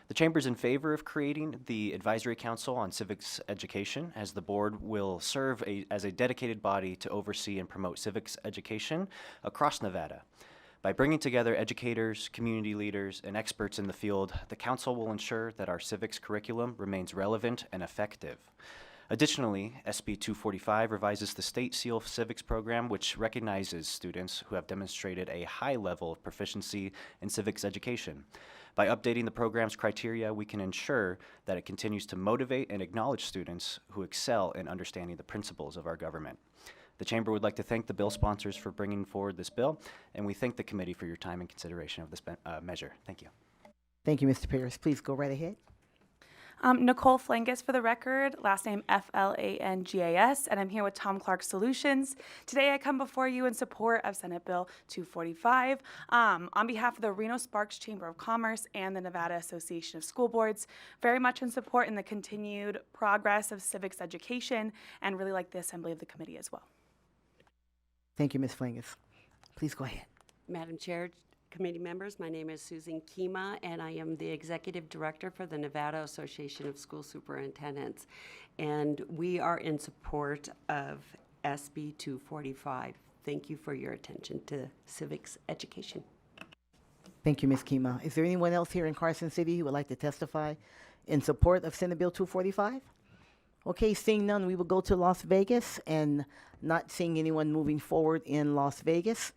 The Chamber is in favor of creating the Advisory Council on Civics Education, as the board will serve as a dedicated body to oversee and promote civics education across Nevada. By bringing together educators, community leaders, and experts in the field, the Council will ensure that our civics curriculum remains relevant and effective. Additionally, SB 245 revises the State Seal of Civics program, which recognizes students who have demonstrated a high level of proficiency in civics education. By updating the program's criteria, we can ensure that it continues to motivate and acknowledge students who excel in understanding the principles of our government. The Chamber would like to thank the bill sponsors for bringing forward this bill, and we thank the committee for your time and consideration of this measure. Thank you. Thank you, Mr. Parrish. Please go right ahead. Nicole Flangus for the record, last name Flangas, and I'm here with Tom Clark Solutions. Today I come before you in support of Senate Bill 245 on behalf of the Reno Sparks Chamber of Commerce and the Nevada Association of School Boards. Very much in support in the continued progress of civics education, and really like the assembly of the committee as well. Thank you, Ms. Flangus. Please go ahead. Madam Chair, committee members, my name is Susan Kima, and I am the Executive Director for the Nevada Association of School Superintendents. And we are in support of SB 245. Thank you for your attention to civics education. Thank you, Ms. Kima. Is there anyone else here in Carson City who would like to testify in support of Senate Bill 245? Okay, seeing none, we will go to Las Vegas, and not seeing anyone moving forward in Las Vegas,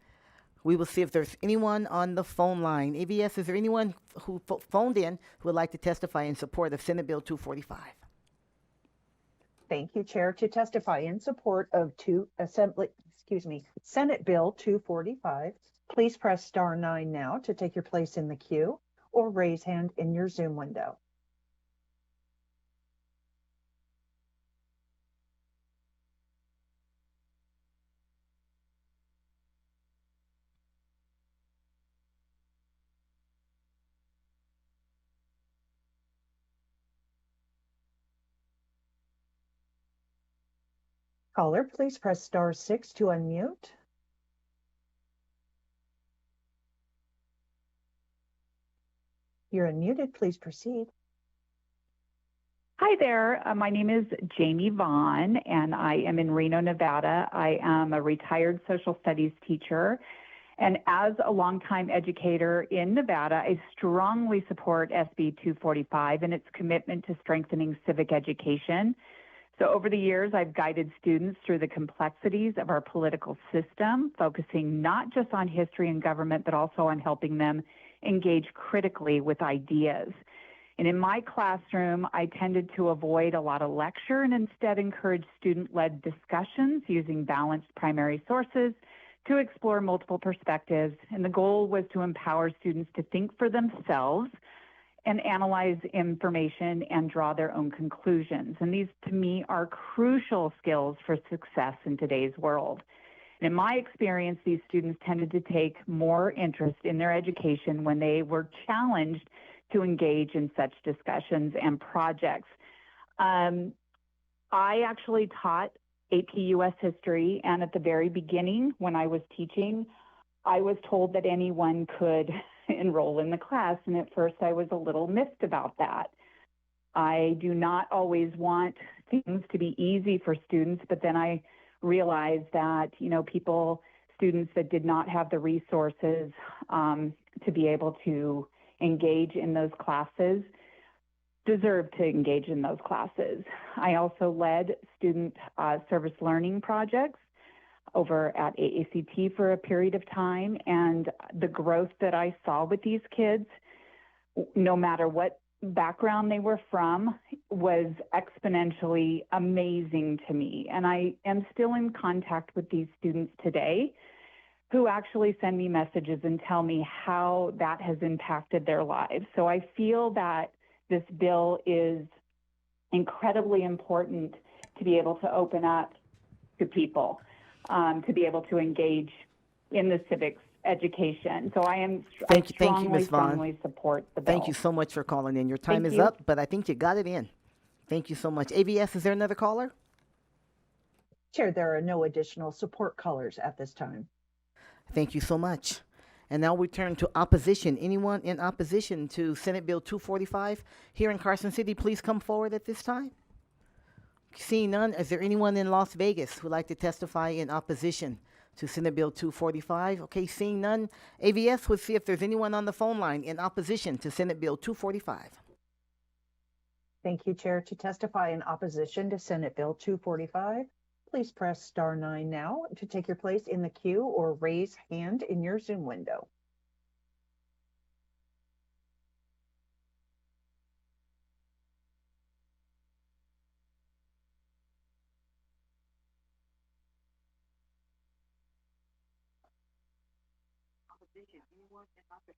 we will see if there's anyone on the phone line. AVS, is there anyone who phoned in who would like to testify in support of Senate Bill 245? Thank you, Chair. To testify in support of Senate Bill 245, please press *9 now to take your place in the queue, or raise hand in your Zoom window. Caller, please press star 6 to unmute. You're unmuted. Please proceed. Hi there. My name is Jamie Vaughn, and I am in Reno, Nevada. I am a retired social studies teacher. And as a longtime educator in Nevada, I strongly support SB 245 and its commitment to strengthening civic education. So over the years, I've guided students through the complexities of our political system, focusing not just on history and government, but also on helping them engage critically with ideas. And in my classroom, I tended to avoid a lot of lecture and instead encourage student-led discussions using balanced primary sources to explore multiple perspectives. And the goal was to empower students to think for themselves and analyze information and draw their own conclusions. And these, to me, are crucial skills for success in today's world. And in my experience, these students tended to take more interest in their education when they were challenged to engage in such discussions and projects. I actually taught AP US history, and at the very beginning, when I was teaching, I was told that anyone could enroll in the class, and at first I was a little miffed about that. I do not always want things to be easy for students, but then I realized that, students that did not have the resources to be able to engage in those classes deserve to engage in those classes. I also led student service learning projects over at AACT for a period of time, and the growth that I saw with these kids, no matter what background they were from, was exponentially amazing to me. And I am still in contact with these students today who actually send me messages and tell me how that has impacted their lives. So I feel that this bill is incredibly important to be able to open up to people, to be able to engage in the civics education. So I strongly support the bill. Thank you so much for calling in. Your time Thank is you. up, but I think you got it in. Thank you so much. AVS, is there another caller? Chair, there are no additional support callers at this time. Thank you so much. And now we turn to opposition. Anyone in opposition to Senate Bill 245 here in Carson City, please come forward at this time. Seeing none, is there anyone in Las Vegas who would like to testify in opposition to Senate Bill 245? Okay, seeing none, AVS, we'll see if there's anyone on the phone line in opposition to Senate Bill 245. Thank you, Chair. To testify in opposition to Senate Bill 245, please press star 9 now to take your place in the queue or raise hand in your Zoom window.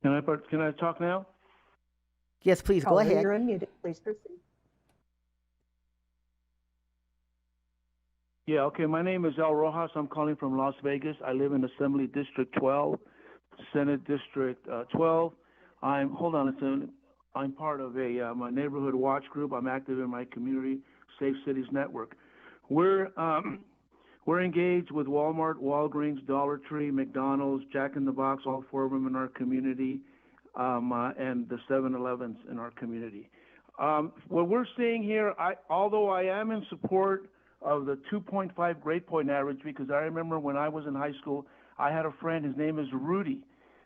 Can I talk now? Yes, please, go Caller, ahead. you're unmuted. Please proceed. Yeah, okay. My name is El Rojas. I'm calling from Las Vegas. I live in Assembly District 12, Senate District 12. I'm part of my neighborhood watch group. I'm active in my community Safe Cities network. We're engaged with Walmart, Walgreens, Dollar Tree, McDonald's, Jack in the Box, all four of them in our community, and the 7-Elevens in our community. What we're seeing here, although I am in support of the 2.5 grade point average, because I remember when I was in high school, I had a friend, his name is Rudy.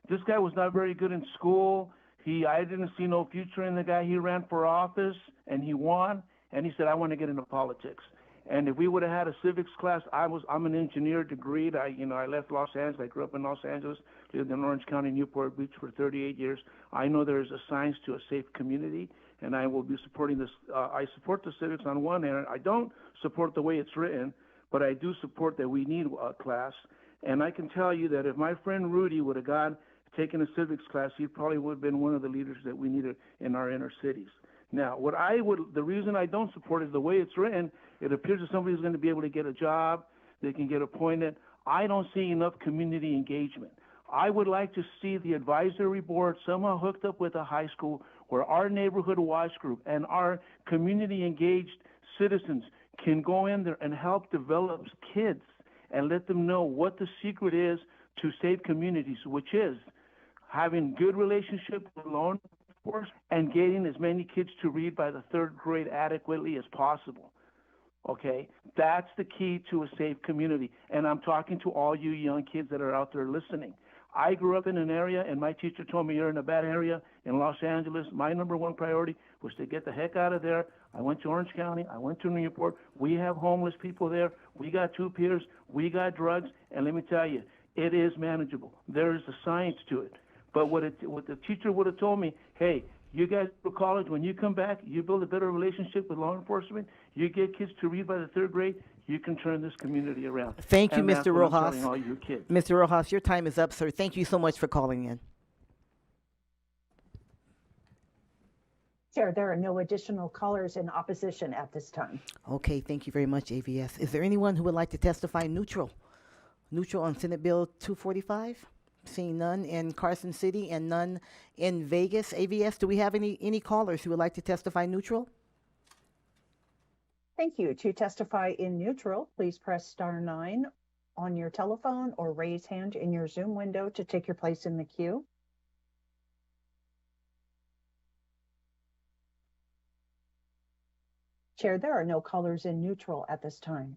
This guy was not very good in school. I didn't see no future in the guy. He ran for office and he won, and he said, I want to get into politics. And if we would have had a civics class, I'm an engineer degree. I left Los Angeles. I grew up in Los Angeles, lived in Orange County, Newport Beach for 38 years. I know there is a science to a safe community, and I will be supporting this. I support the civics on one hand. I don't support the way it's written, but I do support that we need a class. And I can tell you that if my friend Rudy would have taken a civics class, he probably would have been one of the leaders that we needed in our inner cities. Now, the reason I don't support is the way it's written. It appears that somebody's going to be able to get a job, they can get appointed. I don't see enough community engagement. I would like to see the advisory board somehow hooked up with a high school where our neighborhood watch group and our community engaged citizens can go in there and help develop kids and let them know what the secret is to save communities, which is having good relationship with law enforcement and getting as many kids to read by the 3rd grade adequately as possible. Okay, that's the key to a safe community. And I'm talking to all you young kids that are out there listening. I grew up in an area, and my teacher told me, you're in a bad area in Los Angeles. My number one priority was to get the heck out of there. I went to Orange County. I went to Newport. We have homeless people there. We got 2 peers. We got drugs. And let me tell you, it is manageable. There is a science to it. But what the teacher would have told me, hey, you guys go to college, when you come back, you build a better relationship with law enforcement, you get kids to read by the 3rd grade, you can turn this community around. Thank you, And that's Mr. what I'm Rojas. telling all you kids. Mr. Rojas, your time is up, sir. Thank you so much for calling in. Chair, there are no additional callers in opposition at this time. Okay, thank you very much, AVS. Is there anyone who would like to testify neutral? Neutral on Senate Bill 245? Seeing none in Carson City and none in Vegas. AVS, do we have any callers who would like to testify neutral? Thank you. To testify in neutral, please press *9 on your telephone or raise hand in your Zoom window to take your place in the queue. Chair, there are no callers in neutral at this time.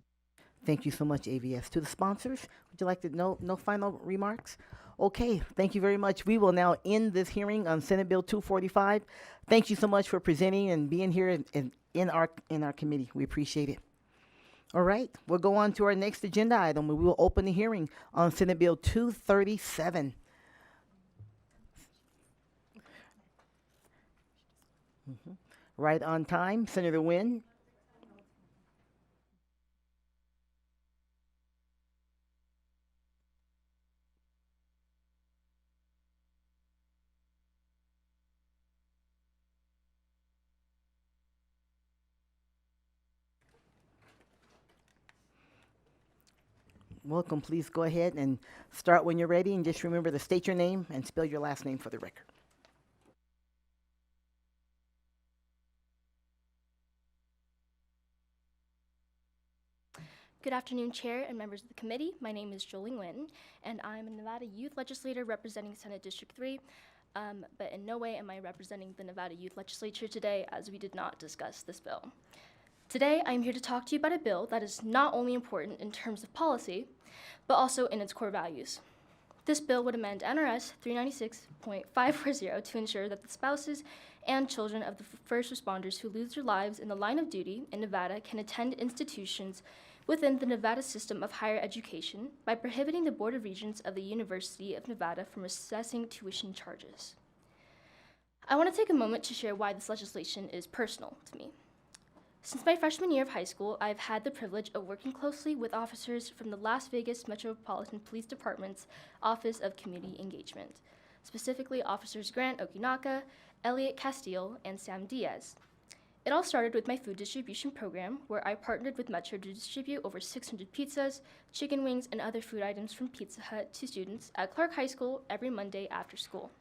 Thank you so much, AVS. To the sponsors, would you like to no final remarks? Okay, thank you very much. We will now end this hearing on Senate Bill 245. Thank you so much for presenting and being here in our committee. We appreciate it. All right, we'll go on to our next agenda item. We will open the hearing on Senate Bill 237. Right on time, Senator Nguyen. Welcome. Please go ahead and start when you're ready, and just remember to state your name and spell your last name for the record. Good afternoon, Chair and members of the committee. My name is Jolie Nguyen, and I'm a Nevada Youth Legislator representing Senate District 3, but in no way am I representing the Nevada Youth Legislature today, as we did not discuss this bill. Today, I am here to talk to you about a bill that is not only important in terms of policy, but also in its core values. This bill would amend NRS 396.540 to ensure that the spouses and children of the first responders who lose their lives in the line of duty in Nevada can attend institutions within the Nevada system of higher education by prohibiting the Board of Regents of the University of Nevada from assessing tuition charges. I want to take a moment to share why this legislation is personal to me. Since my freshman year of high school, I've had the privilege of working closely with officers from the Las Vegas Metropolitan Police Department's Office of Community Engagement, specifically Officers Grant Okinaka, Elliot Castile, and Sam Diaz. It all started with my food distribution program, where I partnered with Metro to distribute over 600 pizzas, chicken wings, and other food items from Pizza Hut to students at Clark High School every Monday after school.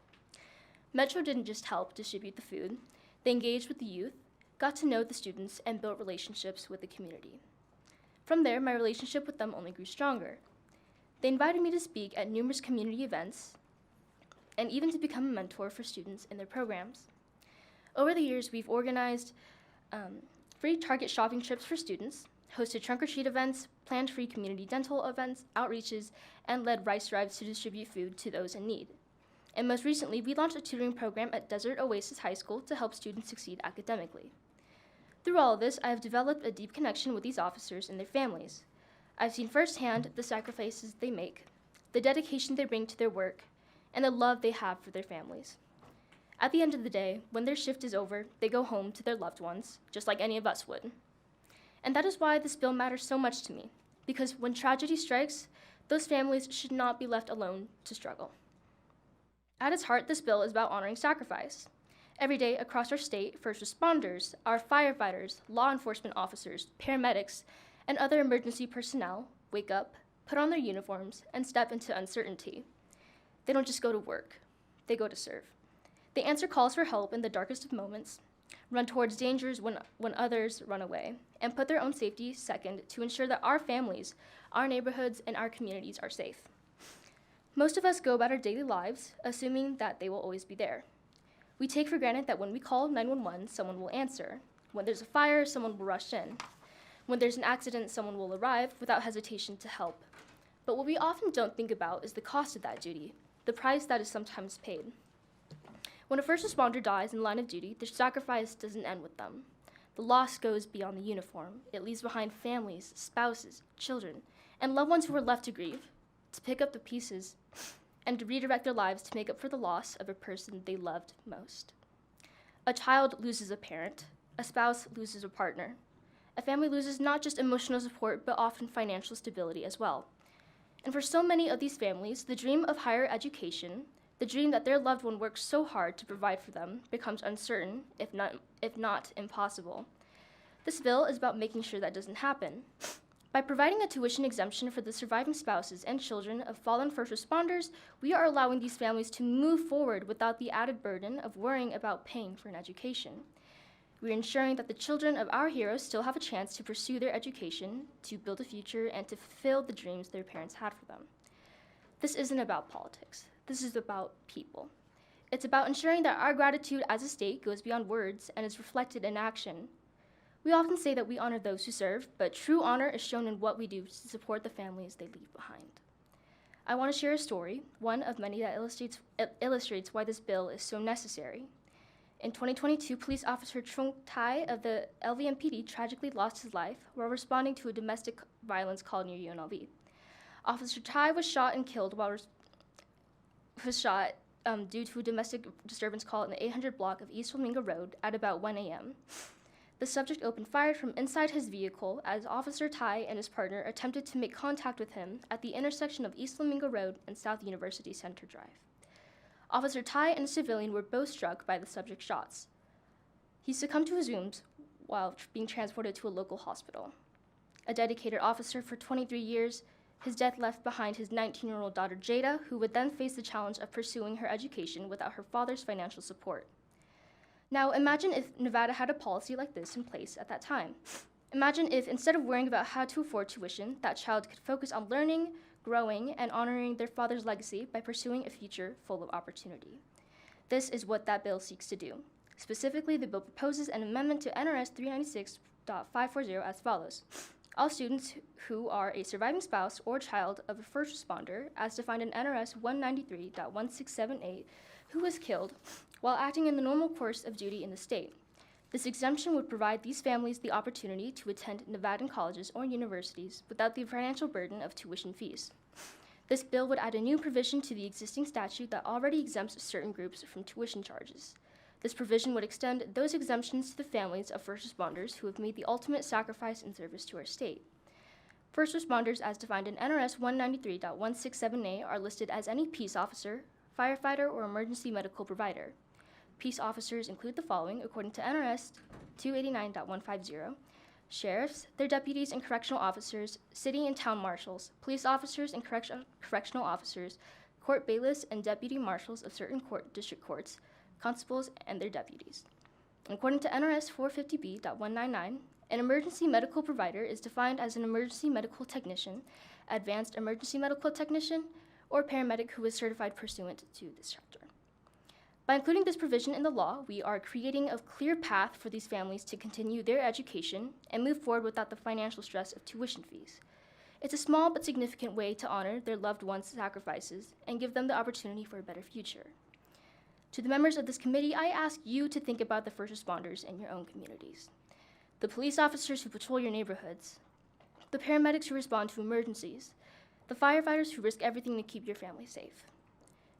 Metro didn't just help distribute the food, they engaged with the youth, got to know the students, and built relationships with the community. From there, my relationship with them only grew stronger. They invited me to speak at numerous community events, and even to become a mentor for students in their programs. Over the years, we've organized free Target shopping trips for students, hosted trunk-or-treat events, planned free community dental events, outreaches, and led rice drives to distribute food to those in need. And most recently, we launched a tutoring program at Desert Oasis High School to help students succeed academically. Through all of this, I have developed a deep connection with these officers and their families. I've seen firsthand the sacrifices they make, the dedication they bring to their work, and the love they have for their families. At the end of the day, when their shift is over, they go home to their loved ones, just like any of us would. And that is why this bill matters so much to me, because when tragedy strikes, those families should not be left alone to struggle. At its heart, this bill is about honoring sacrifice. Every day across our state, first responders, our firefighters, law enforcement officers, paramedics, and other emergency personnel wake up, put on their uniforms, and step into uncertainty. They don't just go to work, they go to serve. They answer calls for help in the darkest of moments, run towards dangers when others run away, and put their own safety second to ensure that our families, our neighborhoods, and our communities are safe. Most of us go about our daily lives assuming that they will always be there. We take for granted that when we call 911, someone will answer. When there's a fire, someone will rush in. When there's an accident, someone will arrive without hesitation to help. But what we often don't think about is the cost of that duty, the price that is sometimes paid. When a first responder dies in line of duty, their sacrifice doesn't end with them. The loss goes beyond the uniform. It leaves behind families, spouses, children, and loved ones who are left to grieve, to pick up the pieces, and to redirect their lives to make up for the loss of a person they loved most. A child loses a parent. A spouse loses a partner. A family loses not just emotional support, but often financial stability as well. And for so many of these families, the dream of higher education, the dream that their loved one works so hard to provide for them, becomes uncertain, if not impossible. This bill is about making sure that doesn't happen. By providing a tuition exemption for the surviving spouses and children of fallen first responders, we are allowing these families to move forward without the added burden of worrying about paying for an education. We are ensuring that the children of our heroes still have a chance to pursue their education, to build a future, and to fulfill the dreams their parents had for them. This isn't about politics. This is about people. It's about ensuring that our gratitude as a state goes beyond words and is reflected in action. We often say that we honor those who serve, but true honor is shown in what we do to support the families they leave behind. I want to share a story, one of many that illustrates why this bill is so necessary. In 2022, police officer Trung Tai of the LVMPD tragically lost his life while responding to a domestic violence call near UNLV. Officer Tai was shot and killed due to a domestic disturbance call in the 800 block of East Flamingo Road at about 1 a.m. The subject opened fire from inside his vehicle as Officer Tai and his partner attempted to make contact with him at the intersection of East Flamingo Road and South University Center Drive. Officer Tai and a civilian were both struck by the subject's shots. He succumbed to his wounds while being transported to a local hospital. A dedicated officer for 23 years, his death left behind his 19-year-old daughter Jada, who would then face the challenge of pursuing her education without her father's financial support. Now, imagine if Nevada had a policy like this in place at that time. Imagine if, instead of worrying about how to afford tuition, that child could focus on learning, growing, and honoring their father's legacy by pursuing a future full of opportunity. This is what that bill seeks to do. Specifically, the bill proposes an amendment to NRS 396.540 as follows. All students who are a surviving spouse or child of a first responder, as defined in NRS 193.1678, who was killed while acting in the normal course of duty in the state. This exemption would provide these families the opportunity to attend Nevadan colleges or universities without the financial burden of tuition fees. This bill would add a new provision to the existing statute that already exempts certain groups from tuition charges. This provision would extend those exemptions to the families of first responders who have made the ultimate sacrifice in service to our state. First responders, as defined in NRS 193.167A, are listed as any peace officer, firefighter, or emergency medical provider. Peace officers include the following, according to NRS 289.150, sheriffs, their deputies and correctional officers, city and town marshals, police officers and correctional officers, court bailiffs and deputy marshals of certain district courts, constables, and their deputies. And according to NRS 450B.199, an emergency medical provider is defined as an emergency medical technician, advanced emergency medical technician, or paramedic who is certified pursuant to this chapter. By including this provision in the law, we are creating a clear path for these families to continue their education and move forward without the financial stress of tuition fees. It's a small but significant way to honor their loved ones' sacrifices and give them the opportunity for a better future. To the members of this committee, I ask you to think about the first responders in your own communities, the police officers who patrol your neighborhoods, the paramedics who respond to emergencies, the firefighters who risk everything to keep your family safe.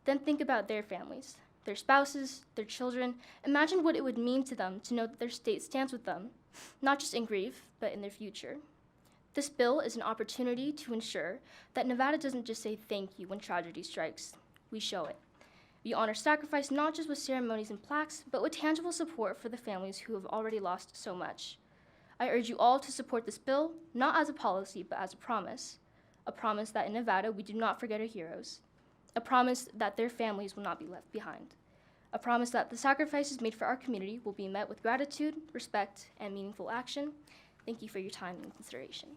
Then think about their families, their spouses, their children. Imagine what it would mean to them to know that their state stands with them, not just in grief, but in their future. This bill is an opportunity to ensure that Nevada doesn't just say thank you when tragedy strikes. We show it. We honor sacrifice not just with ceremonies and plaques, but with tangible support for the families who have already lost so much. I urge you all to support this bill, not as a policy, but as a promise that in Nevada we do not forget our heroes, a promise that their families will not be left behind. a promise that the sacrifices made for our community will be met with gratitude, respect, and meaningful action. Thank you for your time and consideration.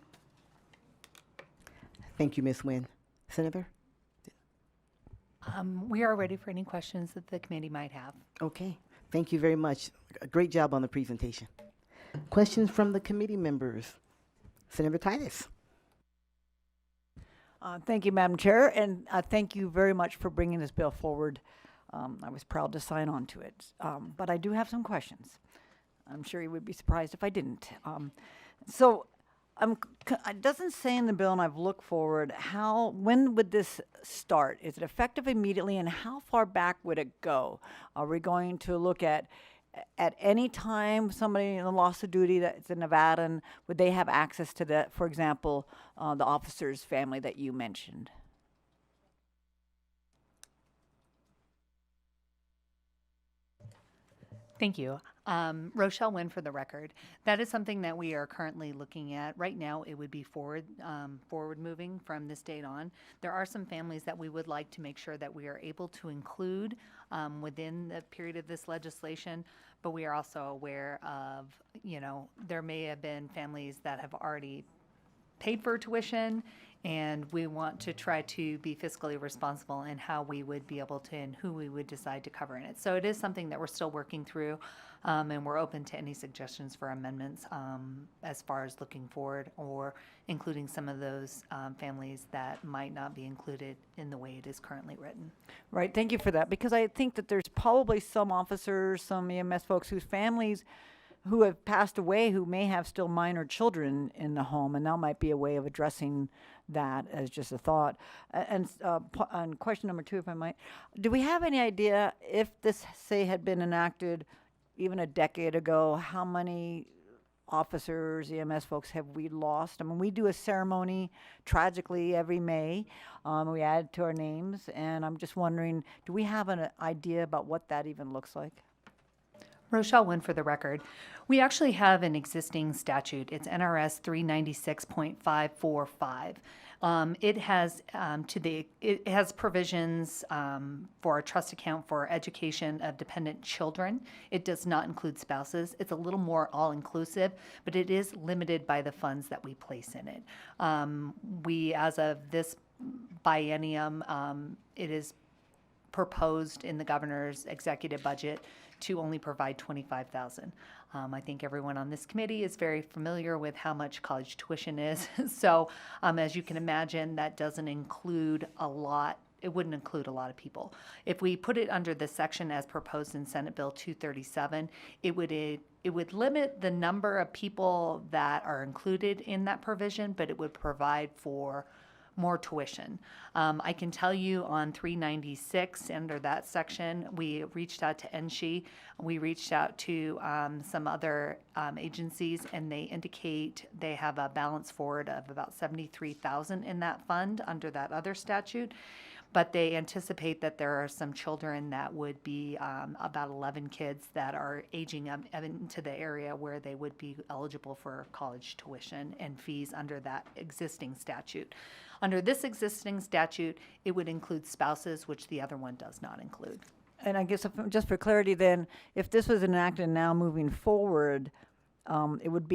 Thank you, Ms. Nguyen. Senator? We are ready for any questions that the committee might have. Okay. Thank you very much. A great job on the presentation. Questions from the committee members? Senator Titus. Thank you, Madam Chair, and thank you very much for bringing this bill forward. I was proud to sign on to it, but I do have some questions. I'm sure you would be surprised if I didn't. It doesn't say in the bill, and I've looked forward, when would this start? Is it effective immediately, and how far back would it go? Are we going to look at any time somebody in the loss of duty that's in Nevada, and would they have access to that, for example, the officer's family that you mentioned? Thank you. Rochelle Wynn for the record. That is something that we are currently looking at. Right now, it would be forward moving from this date on. There are some families that we would like to make sure that we are able to include within the period of this legislation, but we are also aware of, there may have been families that have already paid for tuition, and we want to try to be fiscally responsible in how we would be able to and who we would decide to cover in it. So it is something that we're still working through, and we're open to any suggestions for amendments as far as looking forward or including some of those families that might not be included in the way it is currently written. Right, thank you for that, because I think that there's probably some officers, some EMS folks whose families who have passed away who may have still minor children in the home, and that might be a way of addressing that as just a thought. And on question number 2, if I might, do we have any idea if this, say, had been enacted even a decade ago, how many officers, EMS folks have we lost? I mean, we do a ceremony tragically every May. We add to our names, and I'm just wondering, do we have an idea about what that even looks like? Rochelle Wynn for the record. We actually have an existing statute. It's NRS 396.545. It has provisions for a trust account for education of dependent children. It does not include spouses. It's a little more all-inclusive, but it is limited by the funds that we place in it. We, as of this biennium, it is proposed in the governor's executive budget to only provide $25,000. I think everyone on this committee is very familiar with how much college tuition is. So as you can imagine, that doesn't include a lot. It wouldn't include a lot of people. If we put it under the section as proposed in Senate Bill 237, it would limit the number of people that are included in that provision, but it would provide for more tuition. I can tell you on 396, under that section, we reached out to NSHE. We reached out to some other agencies, and they indicate they have a balance forward of about $73,000 in that fund under that other statute. But they anticipate that there are some children that would be about 11 kids that are aging up into the area where they would be eligible for college tuition and fees under that existing statute. Under this existing statute, it would include spouses, which the other one does not include. And I guess just for clarity then, if this was enacted now moving forward, it would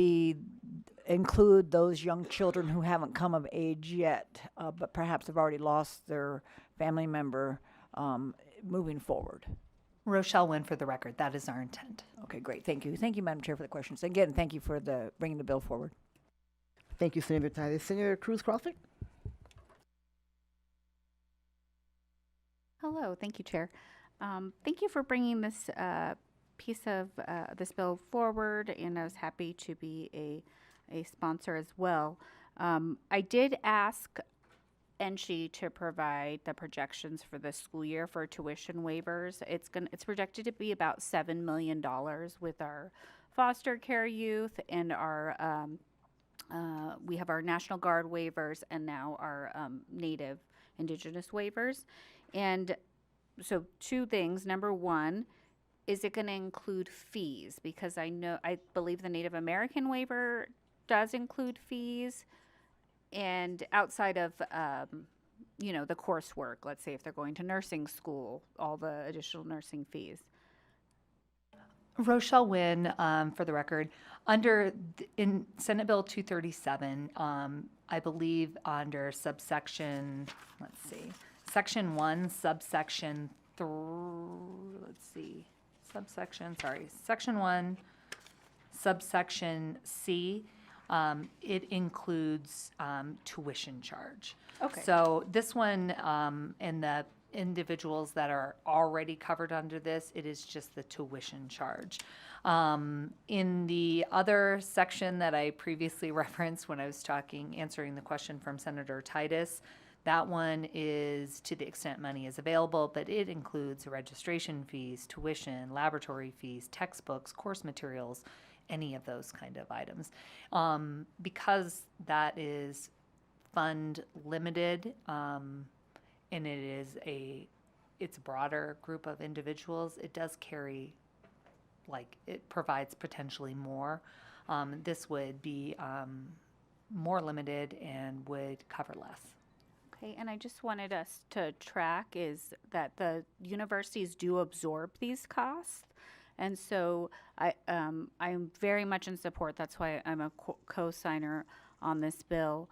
include those young children who haven't come of age yet, but perhaps have already lost their family member moving forward. Rochelle Wynn for the record. That is our intent. Okay, great. Thank you. Thank you, Madam Chair, for the questions. Again, thank you for bringing the bill forward. Thank you, Senator Titus. Senator Cruz Crawford? Hello, thank you, Chair. Thank you for bringing this piece of this bill forward, and I was happy to be a sponsor as well. I did ask NSHE to provide the projections for the school year for tuition waivers. It's projected to be about $7 million with our foster care youth and our we have our National Guard waivers and now our Native Indigenous waivers. And so 2 things. Number 1, is it going to include fees? Because I believe the Native American waiver does include fees, and outside of the coursework, let's say if they're going to nursing school, all the additional nursing fees. Rochelle Wynn, for the record. In Senate Bill 237, I believe under subsection, let's see, Section 1, subsection Section 1, subsection C, it includes tuition charge. Okay. So this one, and the individuals that are already covered under this, it is just the tuition charge. In the other section that I previously referenced when I was answering the question from Senator Titus, that one is to the extent money is available, but it includes registration fees, tuition, laboratory fees, textbooks, course materials, any of those kind of items. Because that is fund limited, and it's a broader group of individuals, it does carry, it provides potentially more. This would be more limited and would cover less. Okay, and I just wanted us to track is that the universities do absorb these costs. And so I'm very much in support. That's why I'm a co-signer on this bill.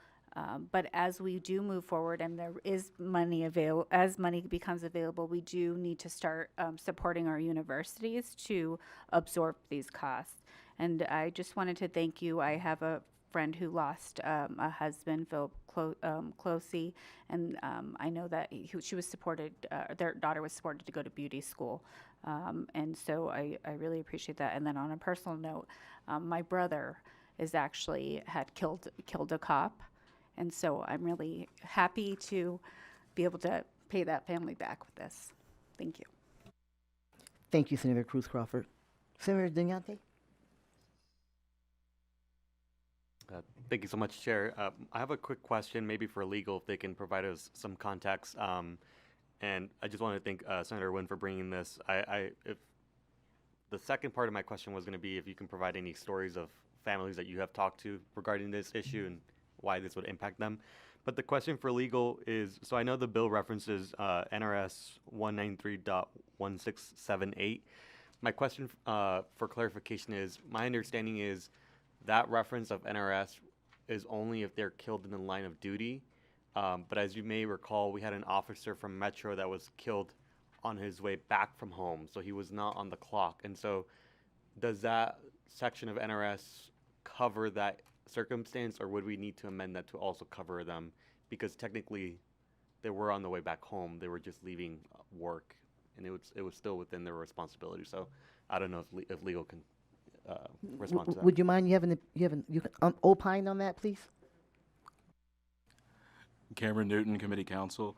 But as we do move forward and there is money as money becomes available, we do need to start supporting our universities to absorb these costs. And I just wanted to thank you. I have a friend who lost a husband, Philip Closey, and I know that she was supported, their daughter was supported to go to beauty school. And so I really appreciate that. And then on a personal note, my brother had killed a cop. And so I'm really happy to be able to pay that family back with this. Thank you. Thank you, Senator Cruz Crawford. Senator Dunyate? Thank you so much, Chair. I have a quick question, maybe for legal, if they can provide us some context. And I just want to thank Senator Wynn for bringing this. If the second part of my question was going to be if you can provide any stories of families that you have talked to regarding this issue and why this would impact them. But the question for legal is, so I know the bill references NRS 193.1678. My question for clarification is, my understanding is that reference of NRS is only if they're killed in the line of duty. But as you may recall, we had an officer from Metro that was killed on his way back from home, so he was not on the clock. And so does that section of NRS cover that circumstance, or would we need to amend that to also cover them? Because technically they were on the way back home, they were just leaving work, and it was still within their responsibility. So I don't know if legal can respond to that. Would you mind you can opine on that, please? Cameron Newton, Committee Counsel.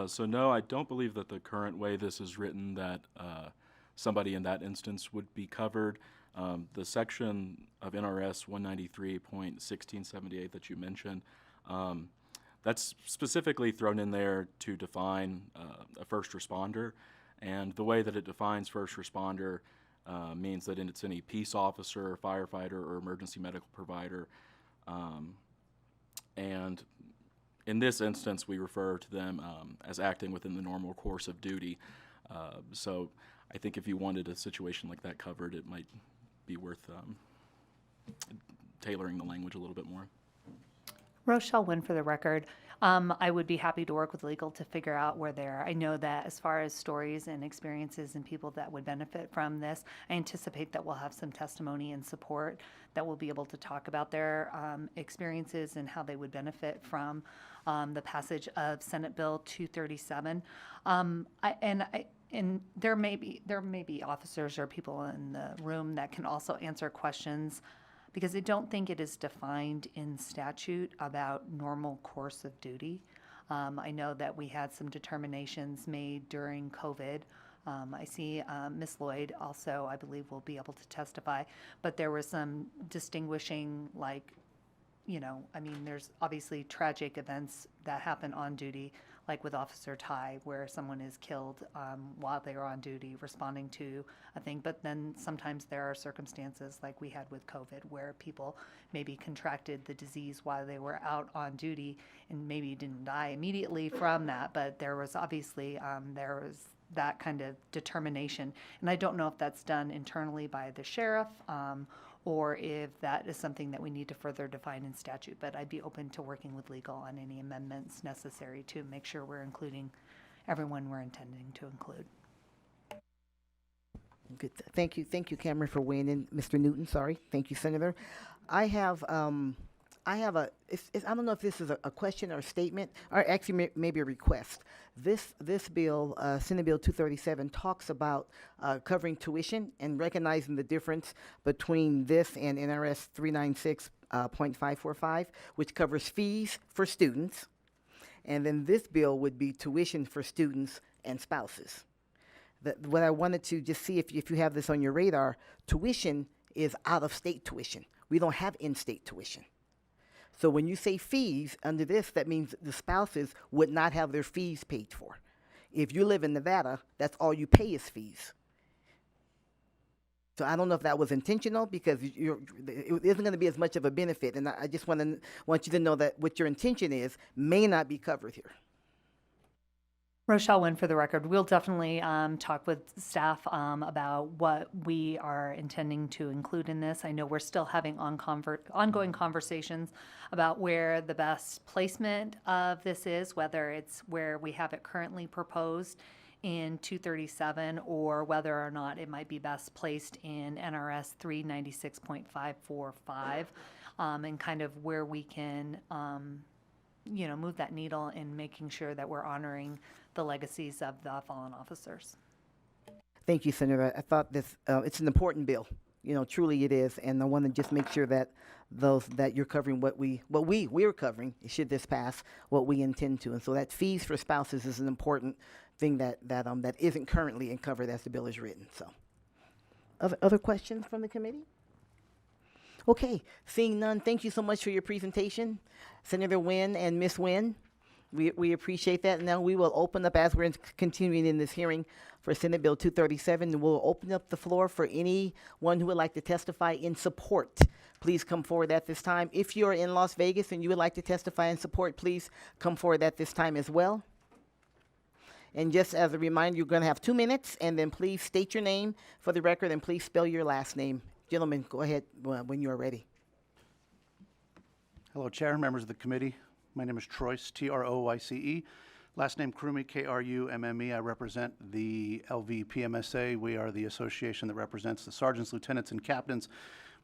So no, I don't believe that the current way this is written that somebody in that instance would be covered. The section of NRS 193.1678 that you mentioned, that's specifically thrown in there to define a first responder. And the way that it defines first responder means that it's any peace officer, firefighter, or emergency medical provider. And in this instance, we refer to them as acting within the normal course of duty. So I think if you wanted a situation like that covered, it might be worth tailoring the language a little bit more. Rochelle Wynn for the record. I would be happy to work with legal to figure out where they're. I know that as far as stories and experiences and people that would benefit from this, I anticipate that we'll have some testimony and support that will be able to talk about their experiences and how they would benefit from the passage of Senate Bill 237. And there may be officers or people in the room that can also answer questions, because I don't think it is defined in statute about normal course of duty. I know that we had some determinations made during COVID. I see Ms. Lloyd also, I believe, will be able to testify, but there was some distinguishing, there's obviously tragic events that happen on duty, like with Officer Ty, where someone is killed while they are on duty responding to a thing. But then sometimes there are circumstances like we had with COVID, where people maybe contracted the disease while they were out on duty and maybe didn't die immediately from that. But there was obviously, there was that kind of determination. And I don't know if that's done internally by the sheriff, or if that is something that we need to further define in statute. But I'd be open to working with legal on any amendments necessary to make sure we're including everyone we're intending to include. Good. Thank you, Cameron, for weighing in. Mr. Newton, sorry. Thank you, Senator. I have a. I don't know if this is a question or a statement, or actually maybe a request. This bill, Senate Bill 237, talks about covering tuition and recognizing the difference between this and NRS 396.545, which covers fees for students, and then this bill would be tuition for students and spouses. What I wanted to just see if you have this on your radar, tuition is out-of-state tuition. We don't have in-state tuition. So when you say fees, under this, that means the spouses would not have their fees paid for. If you live in Nevada, that's all you pay is fees. So I don't know if that was intentional, because it isn't going to be as much of a benefit. And I just want you to know that what your intention is may not be covered here. Rochelle Wynn, for the record. We'll definitely talk with staff about what we are intending to include in this. I know we're still having ongoing conversations about where the best placement of this is, whether it's where we have it currently proposed in 237, or whether or not it might be best placed in NRS 396.545, and kind of where we can move that needle in making sure that we're honoring the legacies of the fallen officers. Thank you, Senator. I thought this it's an important bill. Truly it is, and I want to just make sure that that you're covering what we're covering, should this pass, what we intend to. And so that fees for spouses is an important thing that isn't currently covered as the bill is written. So, other questions from the committee? Okay, seeing none, thank you so much for your presentation, Senator Wynn and Ms. Wynn. We appreciate that. Now we will open up, as we're continuing in this hearing for Senate Bill 237, we'll open up the floor for anyone who would like to testify in support. Please come forward at this time. If you're in Las Vegas and you would like to testify in support, please come forward at this time as well. And just as a reminder, you're going to have 2 minutes, and then please state your name for the record, and please spell your last name. Gentlemen, go ahead when you are ready. Hello, Chair, members of the committee. My name is Troyce, Troyce. Last name Krumme, Krumme. I represent the LVPMSA. We are the association that represents the sergeants, lieutenants, and captains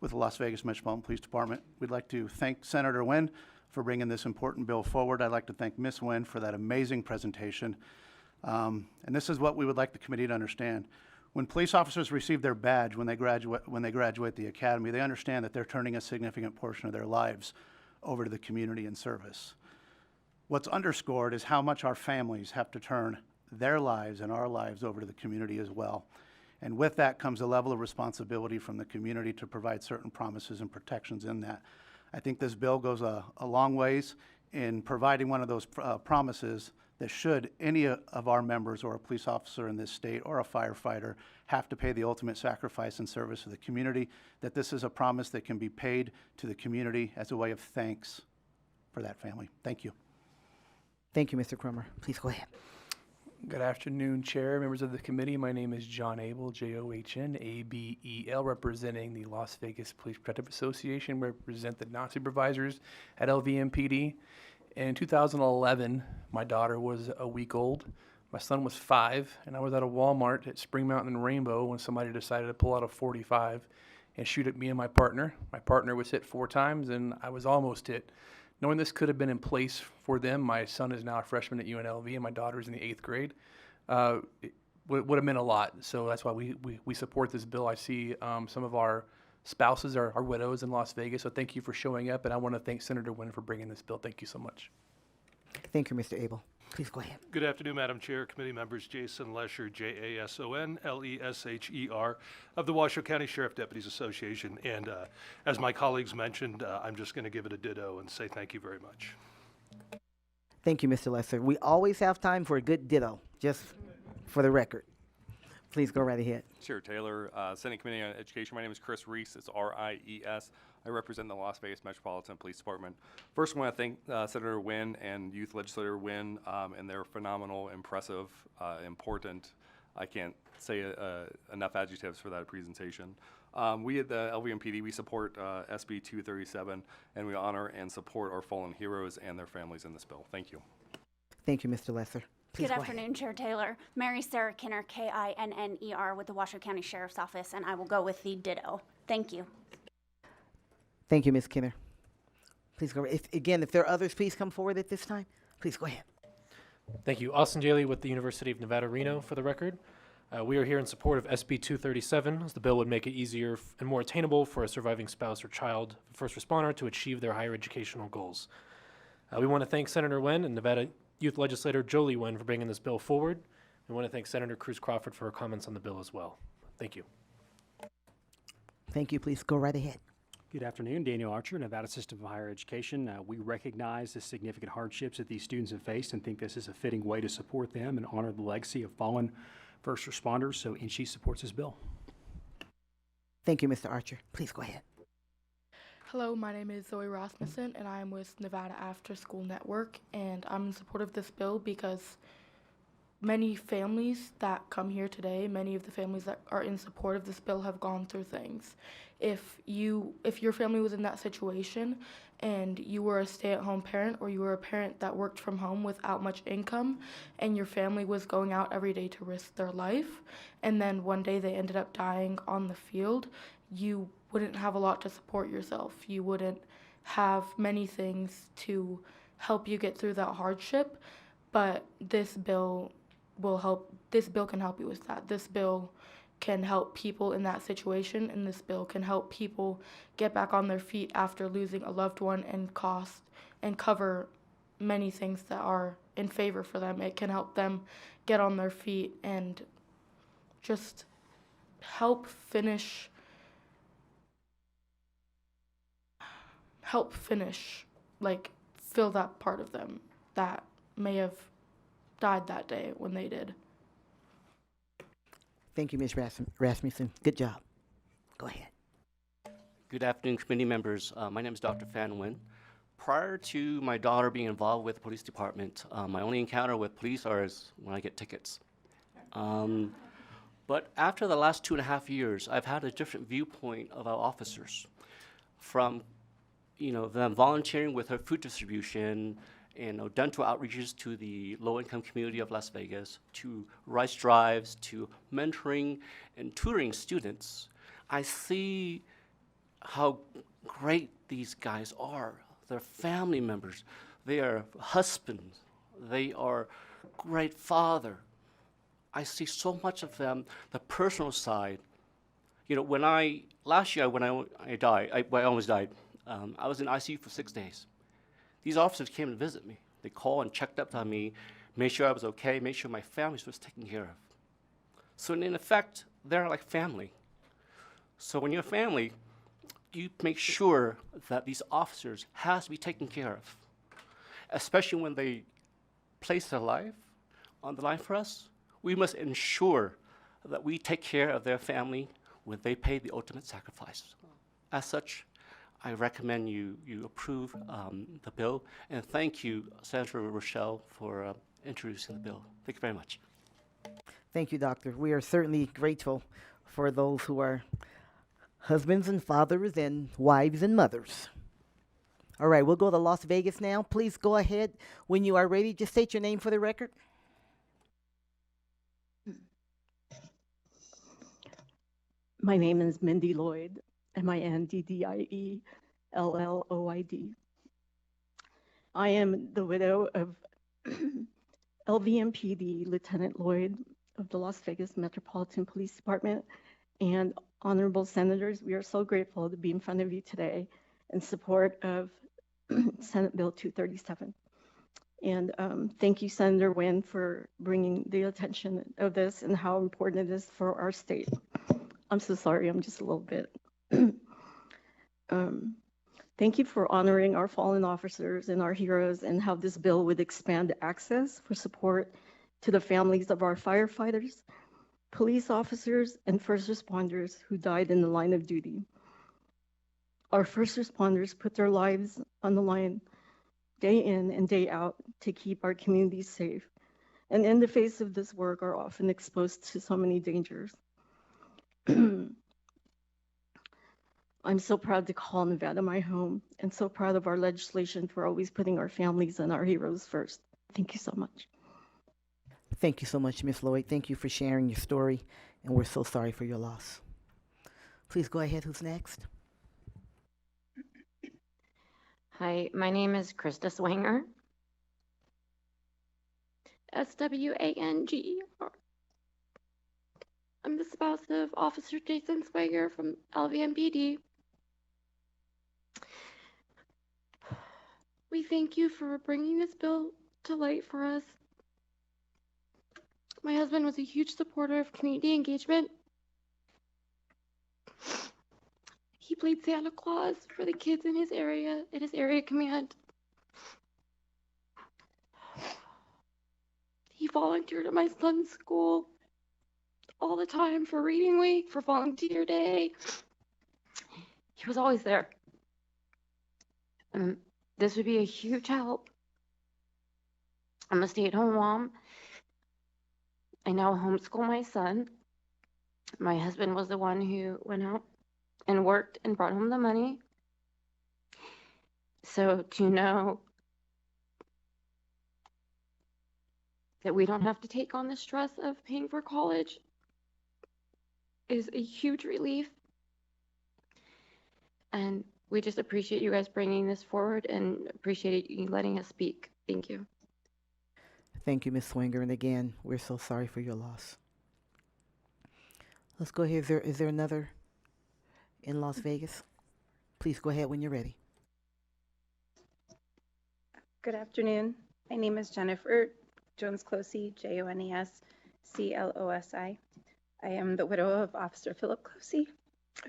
with the Las Vegas Metropolitan Police Department. We'd like to thank Senator Wynn for bringing this important bill forward. I'd like to thank Ms. Wynn for that amazing presentation. And this is what we would like the committee to understand. When police officers receive their badge when they graduate the academy, they understand that they're turning a significant portion of their lives over to the community in service. What's underscored is how much our families have to turn their lives and our lives over to the community as well. And with that comes a level of responsibility from the community to provide certain promises and protections in that. I think this bill goes a long ways in providing one of those promises that should any of our members or a police officer in this state or a firefighter have to pay the ultimate sacrifice in service of the community, that this is a promise that can be paid to the community as a way of thanks for that family. Thank you. Thank you, Mr. Krumme. Please go ahead. Good afternoon, Chair, members of the committee. My name is John Abel, John-Abel, representing the Las Vegas Police Protective Association. We represent the non-supervisors at LVMPD. In 2011, my daughter was a week old. My son was 5, and I was at a Walmart at Spring Mountain and Rainbow when somebody decided to pull out a .45 and shoot at me and my partner. My partner was hit 4 times, and I was almost hit. Knowing this could have been in place for them, my son is now a freshman at UNLV, and my daughter is in the 8th grade. It would have meant a lot, so that's why we support this bill. I see some of our spouses are widows in Las Vegas, so thank you for showing up, and I want to thank Senator Wynn for bringing this bill. Thank you so much. Thank you, Mr. Abel. Please go ahead. Good afternoon, Madam Chair, committee members. Jason Lesher, Jasonlesher, of the Washoe County Sheriff Deputies Association. And as my colleagues mentioned, I'm just going to give it a ditto and say thank you very much. Thank you, Mr. Lesher. We always have time for a good ditto, just for the record. Please go right ahead. Chair Taylor, Senate Committee on Education. My name is Chris Reese. It's R-I-E-S. I represent the Las Vegas Metropolitan Police Department. First, I want to thank Senator Wynn and Youth Legislator Wynn and their phenomenal, impressive, important I can't say enough adjectives for that presentation. We at the LVMPD, we support SB 237, and we honor and support our fallen heroes and their families in this bill. Thank you. Thank you, Mr. Lesser. Please Good go ahead. afternoon, Chair Taylor. Mary Sarah Kinner, Kinner with the Washoe County Sheriff's Office, and I will go with the ditto. Thank you. Thank you, Ms. Kinner. Please go. If there are others, please come forward at this time. Please go ahead. Thank you. Austin Daly with the University of Nevada, Reno, for the record. We are here in support of SB 237, as the bill would make it easier and more attainable for a surviving spouse or child of a first responder to achieve their higher educational goals. We want to thank Senator Nguyen and Nevada Youth Legislator Jolie Nguyen for bringing this bill forward. We want to thank Senator Cruz Crawford for her comments on the bill as well. Thank you. Thank you. Please go right ahead. Good afternoon, Daniel Archer, Nevada System of Higher Education. We recognize the significant hardships that these students have faced and think this is a fitting way to support them and honor the legacy of fallen first responders. So, and she supports this bill. Thank you, Mr. Archer. Please go ahead. Hello, my name is Zoe Rasmussen, and I am with Nevada After School Network, and I'm in support of this bill because many families that come here today, many of the families that are in support of this bill have gone through things. If your family was in that situation and you were a stay-at-home parent or you were a parent that worked from home without much income and your family was going out every day to risk their life and then one day they ended up dying on the field, you wouldn't have a lot to support yourself. You wouldn't have many things to help you get through that hardship, but this bill will help. This bill can help you with that. This bill can help people in that situation, and this bill can help people get back on their feet after losing a loved one and cover many things that are in favor for them. It can help them get on their feet and just help finish, like fill that part of them that may have died that day when they did. Thank you, Ms. Rasmussen. Good job. Go ahead. Good afternoon, committee members. My name is Dr. Fan Nguyen. Prior to my daughter being involved with the police department, my only encounter with police is when I get tickets. But after the last 2.5 years, I've had a different viewpoint of our officers. From them volunteering with her food distribution and dental outreaches to the low-income community of Las Vegas, to rice drives, to mentoring and tutoring students, I see how great these guys are. They're family members. They are husbands. They are great father. I see so much of them, the personal side. Last year when I almost died, I was in ICU for 6 days. These officers came to visit me. They called and checked up on me, made sure I was okay, made sure my family was taken care of. So in effect, they're like family. So when you're family, you make sure that these officers has to be taken care of, especially when they place their life on the line for us. We must ensure that we take care of their family when they pay the ultimate sacrifice. As such, I recommend you approve the bill, and thank you, Senator Rochelle, for introducing the bill. Thank you very much. Thank you, Doctor. We are certainly grateful for those who are husbands and fathers and wives and mothers. All right, we'll go to Las Vegas now. Please go ahead when you are ready. Just state your name for the record. My name is Mindy Lloyd, MINDDIELLOYD. I am the widow of LVMPD Lieutenant Lloyd of the Las Vegas Metropolitan Police Department. And honorable senators, we are so grateful to be in front of you today in support of Senate Bill 237. And thank you, Senator Nguyen, for bringing the attention of this and how important it is for our state. I'm so sorry, I'm just a little bit. Thank you for honoring our fallen officers and our heroes and how this bill would expand access for support to the families of our firefighters, police officers, and first responders who died in the line of duty. Our first responders put their lives on the line day in and day out to keep our communities safe. and in the face of this work are often exposed to so many dangers. I'm so proud to call Nevada my home and so proud of our legislation for always putting our families and our heroes first. Thank you so much. Thank you so much, Ms. Lloyd. Thank you for sharing your story, and we're so sorry for your loss. Please go ahead. Who's next? Hi, my name is Krista Swanger. Swanger. I'm the spouse of Officer Jason Swanger from LVMPD. We thank you for bringing this bill to light for us. My husband was a huge supporter of community engagement. He played Santa Claus for the kids in his area command. He volunteered at my son's school all the time for reading week, for volunteer day. He was always there. This would be a huge help. I'm a stay-at-home mom. I now homeschool my son. My husband was the one who went out and worked and brought home the money. So to know that we don't have to take on the stress of paying for college is a huge relief. And we just appreciate you guys bringing this forward and appreciate you letting us speak. Thank you. Thank you, Ms. Swanger. And again, we're so sorry for your loss. Let's go ahead. Is there another in Las Vegas? Please go ahead when you're ready. Good afternoon. My name is Jennifer Jones-Closey, Jonesclosi. I am the widow of Officer Philip Closey,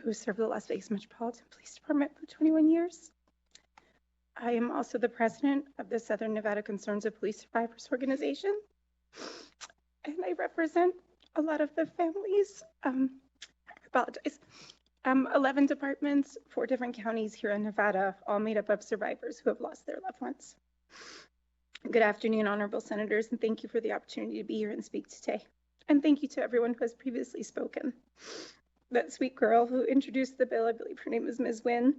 who served the Las Vegas Metropolitan Police Department for 21 years. I am also the president of the Southern Nevada Concerns of Police Survivors organization, and I represent a lot of the families. I apologize. 11 departments, 4 different counties here in Nevada, all made up of survivors who have lost their loved ones. Good afternoon, honorable senators, and thank you for the opportunity to be here and speak today. And thank you to everyone who has previously spoken. That sweet girl who introduced the bill, I believe her name was Ms. Wynn,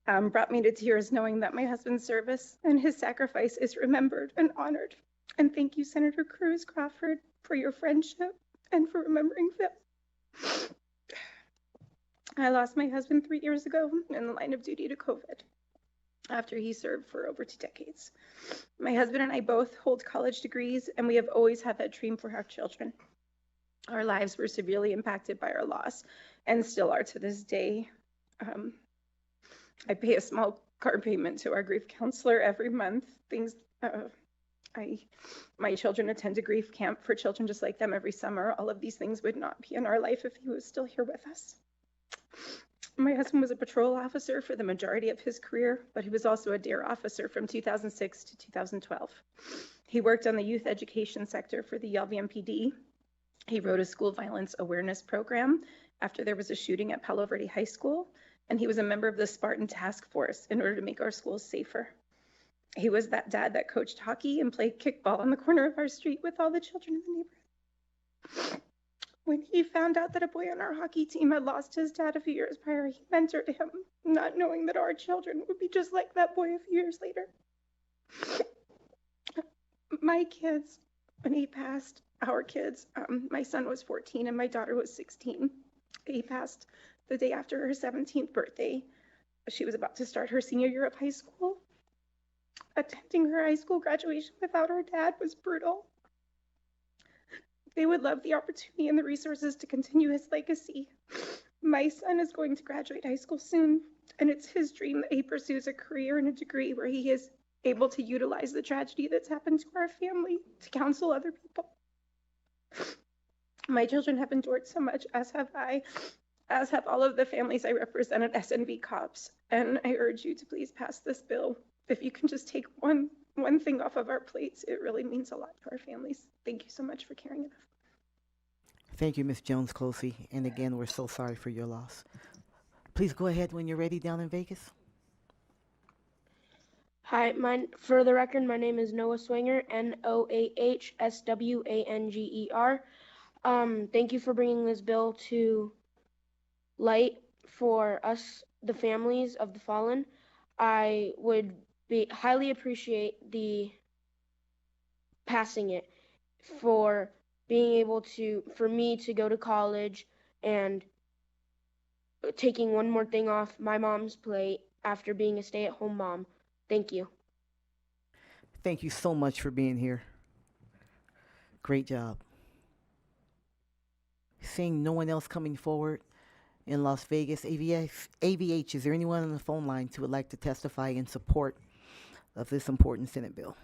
brought me to tears knowing that my husband's service and his sacrifice is remembered and honored. And thank you, Senator Cruz Crawford, for your friendship and for remembering Phil. I lost my husband 3 years ago in the line of duty to COVID after he served for over 2 decades. My husband and I both hold college degrees, and we have always had that dream for our children. Our lives were severely impacted by our loss and still are to this day. I pay a small car payment to our grief counselor every month. My children attend a grief camp for children just like them every summer. All of these things would not be in our life if he was still here with us. My husband was a patrol officer for the majority of his career, but he was also a DARE officer from 2006 to 2012. He worked on the youth education sector for the LVMPD. He wrote a school violence awareness program after there was a shooting at Palo Verde High School, and he was a member of the Spartan Task Force in order to make our schools safer. He was that dad that coached hockey and played kickball on the corner of our street with all the children in the neighborhood. When he found out that a boy on our hockey team had lost his dad a few years prior, he mentored him, not knowing that our children would be just like that boy a few years later. My kids, when he passed, our kids, my son was 14 and my daughter was 16. He passed the day after her 17th birthday. She was about to start her senior year of high school. Attending her high school graduation without her dad was brutal. They would love the opportunity and the resources to continue his legacy. My son is going to graduate high school soon, and it's his dream that he pursues a career and a degree where he is able to utilize the tragedy that's happened to our family to counsel other people. My children have endured so much, as have I, as have all of the families I represent at SNV Cops, and I urge you to please pass this bill. If you can just take one thing off of our plates, it really means a lot to our families. Thank you so much for caring enough. Thank you, Ms. Jones-Closey. And again, we're so sorry for your loss. Please go ahead when you're ready down in Vegas. Hi, for the record, my name is Noah Swanger, Noahswanger. Thank you for bringing this bill to light for us, the families of the fallen. I would highly appreciate the passing it for being able for me to go to college and taking one more thing off my mom's plate after being a stay-at-home mom. Thank you. Thank you so much for being here. Great job. Seeing no one else coming forward in Las Vegas, AVH, is there anyone on the phone line who would like to testify in support of this important Senate bill?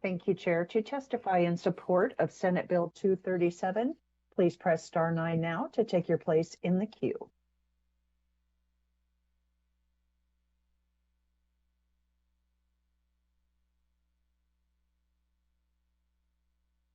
Thank you, Chair. To testify in support of Senate Bill 237, please press star 9 now to take your place in the queue.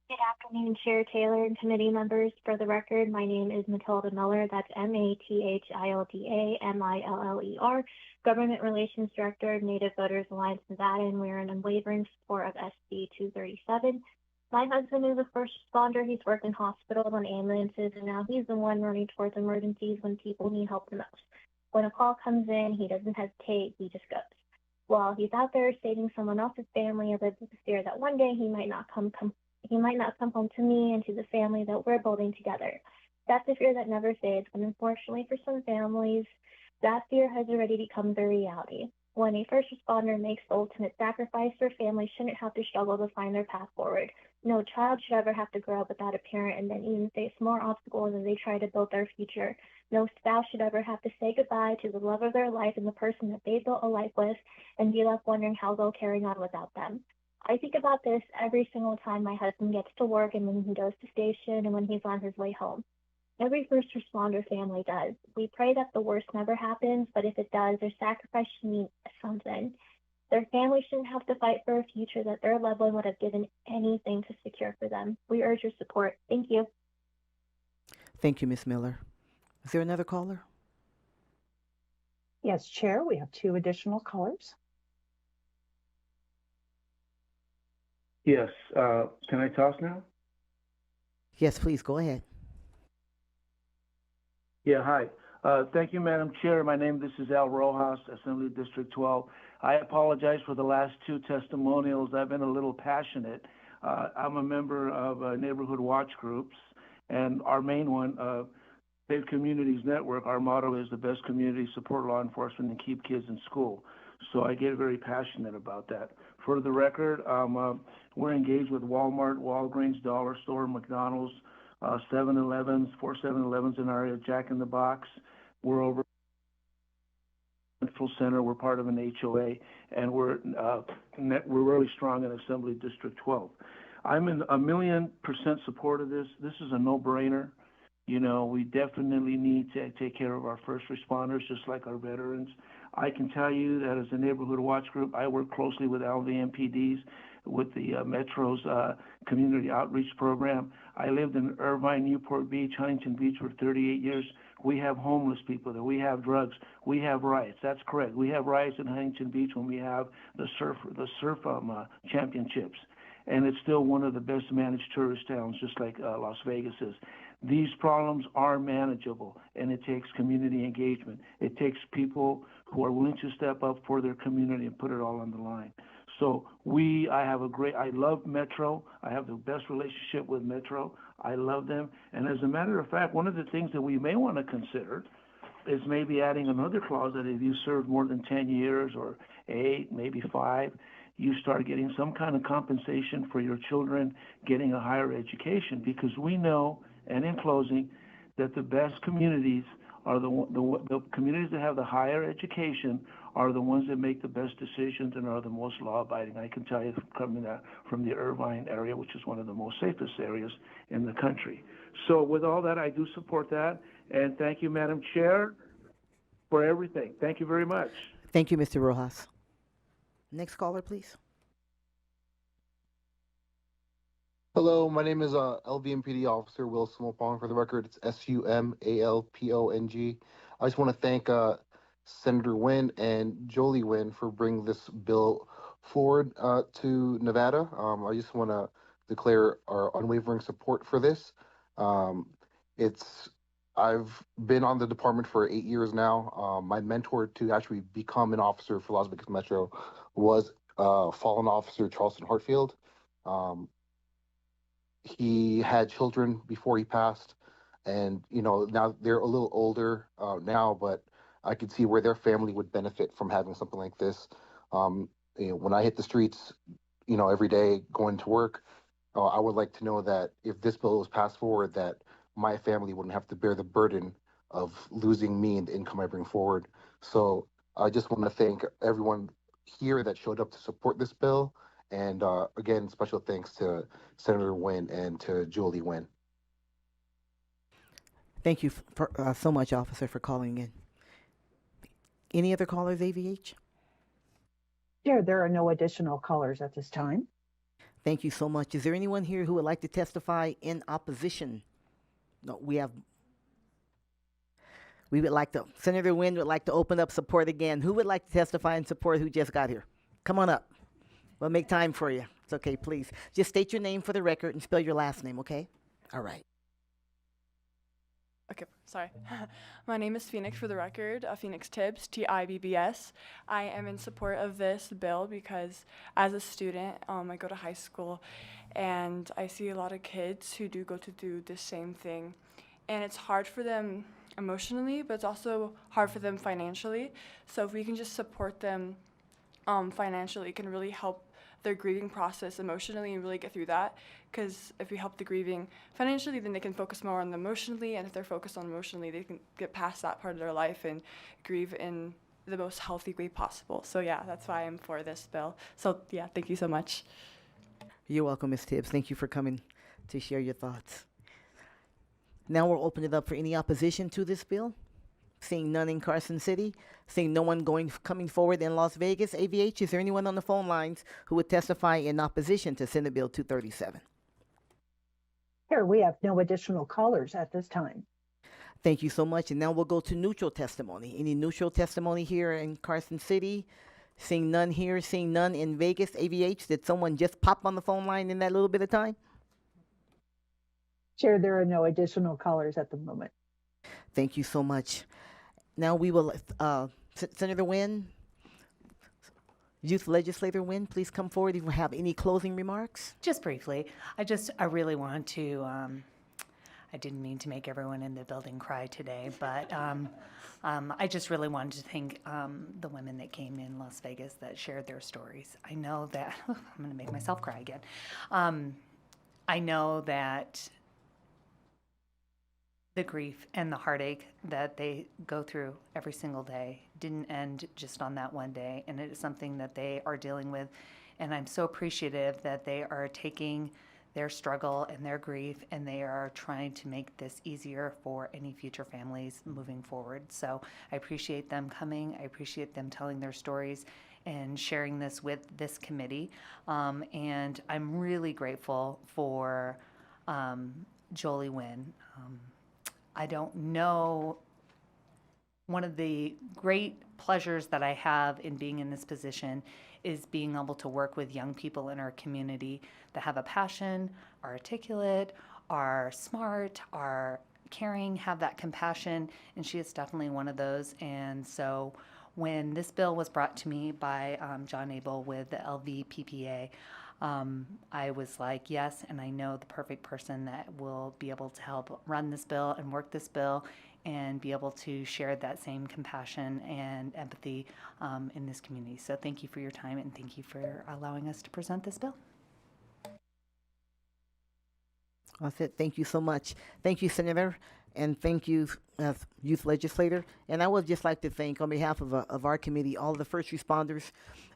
Good afternoon, Chair Taylor and committee members. For the record, my name is Matilda Miller. That's MATHILDA Government Relations Director, Native Voters Alliance Nevada, and we're in unwavering support of SB 237. My husband is a first responder. He's worked in hospitals and ambulances, and now he's the one running towards emergencies when people need help the most. When a call comes in, he doesn't hesitate, he just goes. While he's out there saving someone else's family, I live with the fear that one day he might not come home to me and to the family that we're building together. That's a fear that never fades, and unfortunately for some families, that fear has already become the reality. When a first responder makes the ultimate sacrifice, their family shouldn't have to struggle to find their path forward. No child should ever have to grow up without a parent and then even face more obstacles as they try to build their future. No spouse should ever have to say goodbye to the love of their life and the person that they built a life with and be left wondering how they'll carry on without them. I think about this every single time my husband gets to work and when he goes to station and when he's on his way home. Every first responder family does. We pray that the worst never happens, but if it does, their sacrifice should mean something. Their family shouldn't have to fight for a future that their loved one would have given anything to secure for them. We urge your support. Thank you. Thank you, Ms. Miller. Is there another caller? Yes, Chair, we have 2 additional callers. Yes. Can I toss now? Yes, please, go ahead. Yeah, hi. Thank you, Madam Chair. This is Al Rojas, Assembly District 12. I apologize for the last 2 testimonials. I've been a little passionate. I'm a member of neighborhood watch groups, and our main one, Safe Communities Network, our motto is the best community, support law enforcement, and keep kids in school. So I get very passionate about that. For the record, we're engaged with Walmart, Walgreens, Dollar Store, McDonald's, 7-Elevens, 4 7-Elevens in our area, Jack in the Box. We're over Central Center. We're part of an HOA, and we're really strong in Assembly District 12. I'm in 1,000,000% support of this. This is a no-brainer. You know, we definitely need to take care of our first responders, just like our veterans. I can tell you that as a neighborhood watch group, I work closely with LVMPDs, with the Metro's community outreach program. I lived in Irvine, Newport Beach, Huntington Beach for 38 years. We have homeless people there. We have drugs. We have riots. That's correct. We have riots in Huntington Beach when we have the surf championships. And it's still one of the best managed tourist towns, just like Las Vegas is. These problems are manageable, and it takes community engagement. It takes people who are willing to step up for their community and put it all on the line. So I love Metro. I have the best relationship with Metro. I love them. And as a matter of fact, one of the things that we may want to consider is maybe adding another clause that if you served more than 10 years or 8, maybe 5, you start getting some kind of compensation for your children getting a higher education, because we know, and in closing, that the best communities are the communities that have the higher education are the ones that make the best decisions and are the most law-abiding. I can tell you coming from the Irvine area, which is one of the most safest areas in the country. So with all that, I do support that. And thank you, Madam Chair, for everything. Thank you very much. Thank you, Mr. Rojas. Next caller, please. Hello, my name is LVMPD Officer Will Sumapong. For the record, it's Sumalpong. I just want to thank Senator Nguyen and Jolie Nguyen for bringing this bill forward to Nevada. I just want to declare our unwavering support for this. Um, it's I've been on the department for 8 years now. My mentor to actually become an officer for Las Vegas Metro was fallen officer Charleston Hartfield. Um, he had children before he passed, and now they're a little older now, but I could see where their family would benefit from having something like this. When I hit the streets, every day going to work, I would like to know that if this bill was passed forward, that my family wouldn't have to bear the burden of losing me and the income I bring forward. So I just want to thank everyone here that showed up to support this bill. And again, special thanks to Senator Nguyen and to Julie Nguyen. Thank you so much, officer, for calling in. Any other callers, AVH? Chair, there are no additional callers at this time. Thank you so much. Is there anyone here who would like to testify in opposition? No, we would like to, Senator Nguyen would like to open up support again. Who would like to testify in support who just got here? Come on up. We'll make time for you. It's okay, please. Just state your name for the record and spell your last name, okay? All right. Okay, sorry. My name is Phoenix for the record, Phoenix Tibbs, Tibbs. I am in support of this bill because as a student, I go to high school and I see a lot of kids who do go to do the same thing. And it's hard for them emotionally, but it's also hard for them financially. So if we can just support them financially, it can really help their grieving process emotionally and really get through that. Because if we help the grieving financially, then they can focus more on the emotionally, and if they're focused on emotionally, they can get past that part of their life and grieve in the most healthy way possible. So yeah, that's why I'm for this bill. So yeah, thank you so much. You're welcome, Ms. Tibbs. Thank you for coming to share your thoughts. Now we'll open it up for any opposition to this bill. Seeing none in Carson City, seeing no one coming forward in Las Vegas. AVH, is there anyone on the phone lines who would testify in opposition to Senate Bill 237? Chair, we have no additional callers at this time. Thank you so much. And now we'll go to neutral testimony. Any neutral testimony here in Carson City? Seeing none here, seeing none in Vegas. AVH, did someone just pop on the phone line in that little bit of time? Chair, there are no additional callers at the moment. Thank you so much. Now we will, Senator Nguyen, Youth Legislator Nguyen, please come forward if you have any closing remarks. Just briefly, I really want to, I didn't mean to make everyone in the building cry today, but I just really wanted to thank the women that came in Las Vegas that shared their stories. I know that, I'm going to make myself cry again. I know that the grief and the heartache that they go through every single day didn't end just on that one day, and it is something that they are dealing with. And I'm so appreciative that they are taking their struggle and their grief, and they are trying to make this easier for any future families moving forward. So I appreciate them coming. I appreciate them telling their stories and sharing this with this committee. And I'm really grateful for Jolie Nguyen. I don't know, one of the great pleasures that I have in being in this position is being able to work with young people in our community that have a passion, are articulate, are smart, are caring, have that compassion, and she is definitely one of those. And so when this bill was brought to me by John Abel with the LVPPA, I was like, yes, and I know the perfect person that will be able to help run this bill and work this bill and be able to share that same compassion and empathy in this community. So thank you for your time, and thank you for allowing us to present this bill. That's it. Thank you so much. Thank you, Senator, and thank you, Youth Legislator. And I would just like to thank, on behalf of our committee, all the first responders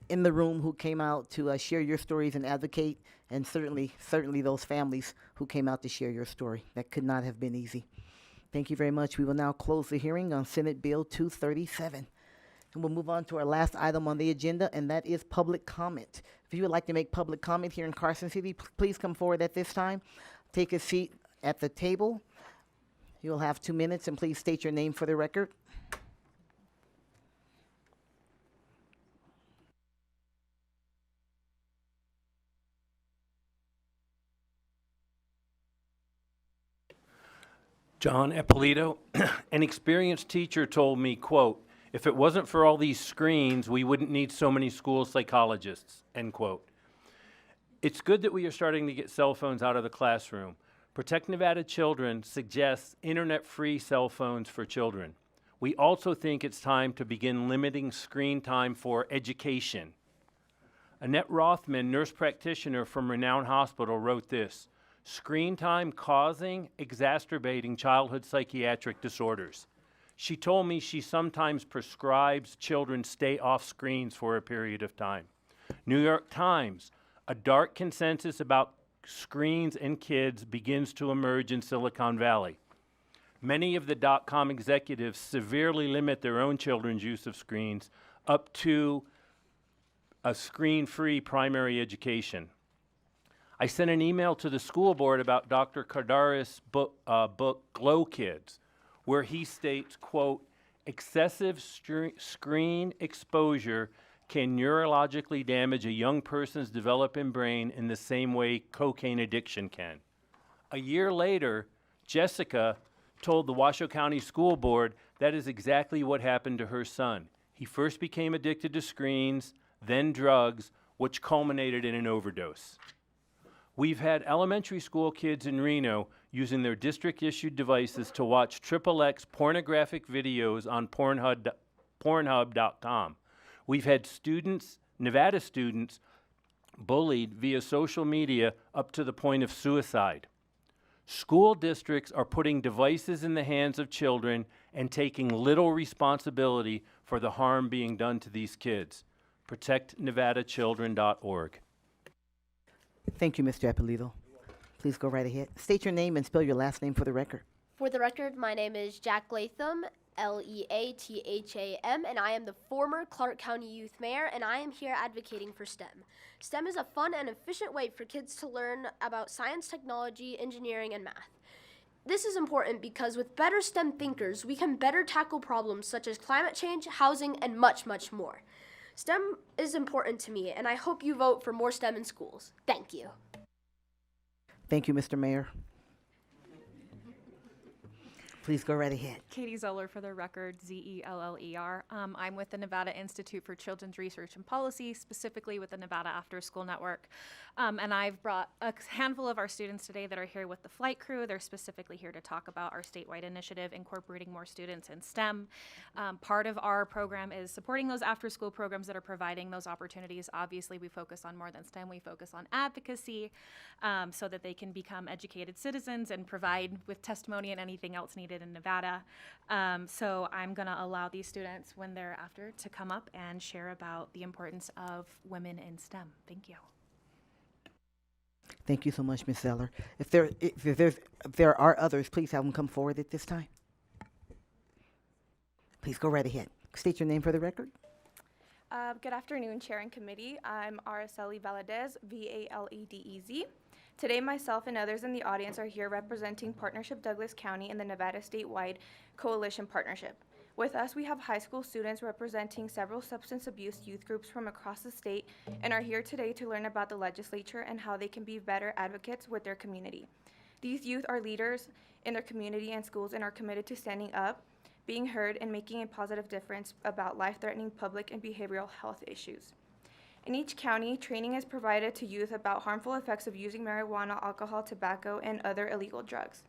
in the room who came out to share your stories and advocate, and certainly those families who came out to share your story. That could not have been easy. Thank you very much. We will now close the hearing on Senate Bill 237. And we'll move on to our last item on the agenda, and that is public comment. If you would like to make public comment here in Carson City, please come forward at this time. Take a seat at the table. You'll have 2 minutes, and please state your name for the record. John Eppolito, an experienced teacher told me, quote, "If it wasn't for all these screens, we wouldn't need so many school psychologists," end quote. It's good that we are starting to get cell phones out of the classroom. Protect Nevada Children suggests internet-free cell phones for children. We also think it's time to begin limiting screen time for education. Annette Rothman, nurse practitioner from Renown Hospital, wrote this: "Screen time causing, exacerbating childhood psychiatric disorders." She told me she sometimes prescribes children stay off screens for a period of time. New York Times, a dark consensus about screens and kids begins to emerge in Silicon Valley. Many of the dot-com executives severely limit their own children's use of screens up to a screen-free primary education. I sent an email to the school board about Dr. Kardaris' book Glow Kids, where he states, quote, "Excessive screen exposure can neurologically damage a young person's developing brain in the same way cocaine addiction can." A year later, Jessica told the Washoe County School Board that is exactly what happened to her son. He first became addicted to screens, then drugs, which culminated in an overdose. We've had elementary school kids in Reno using their district-issued devices to watch XXX pornographic videos on Pornhub.com. We've had students, Nevada students, bullied via social media up to the point of suicide. School districts are putting devices in the hands of children and taking little responsibility for the harm being done to these kids. ProtectNevadaChildren.org. Thank you, Mr. Eppolito. Please go right ahead. State your name and spell your last name for the record. For the record, my name is Jack Latham, Leatham, and I am the former Clark County Youth Mayor, and I am here advocating for STEM. STEM is a fun and efficient way for kids to learn about science, technology, engineering, and math. This is important because with better STEM thinkers, we can better tackle problems such as climate change, housing, and much, much more. STEM is important to me, and I hope you vote for more STEM in schools. Thank you. Thank you, Mr. Mayor. Please go right ahead. Katie Zoller for the record, Zeller. I'm with the Nevada Institute for Children's Research and Policy, specifically with the Nevada After School Network. And I've brought a handful of our students today that are here with the flight crew. They're specifically here to talk about our statewide initiative incorporating more students in STEM. Part of our program is supporting those after-school programs that are providing those opportunities. Obviously, we focus on more than STEM. We focus on advocacy so that they can become educated citizens and provide with testimony and anything else needed in Nevada. So I'm going to allow these students, when they're after, to come up and share about the importance of women in STEM. Thank you. Thank you so much, Ms. Zeller. If there are others, please have them come forward at this time. Please go right ahead. State your name for the record. Good afternoon, Chair and Committee. I'm Araceli Valadez, Valedez. Today, myself and others in the audience are here representing Partnership Douglas County and the Nevada Statewide Coalition Partnership. With us, we have high school students representing several substance abuse youth groups from across the state and are here today to learn about the legislature and how they can be better advocates with their community. These youth are leaders in their community and schools and are committed to standing up, being heard, and making a positive difference about life-threatening public and behavioral health issues. In each county, training is provided to youth about harmful effects of using marijuana, alcohol, tobacco, and other illegal drugs.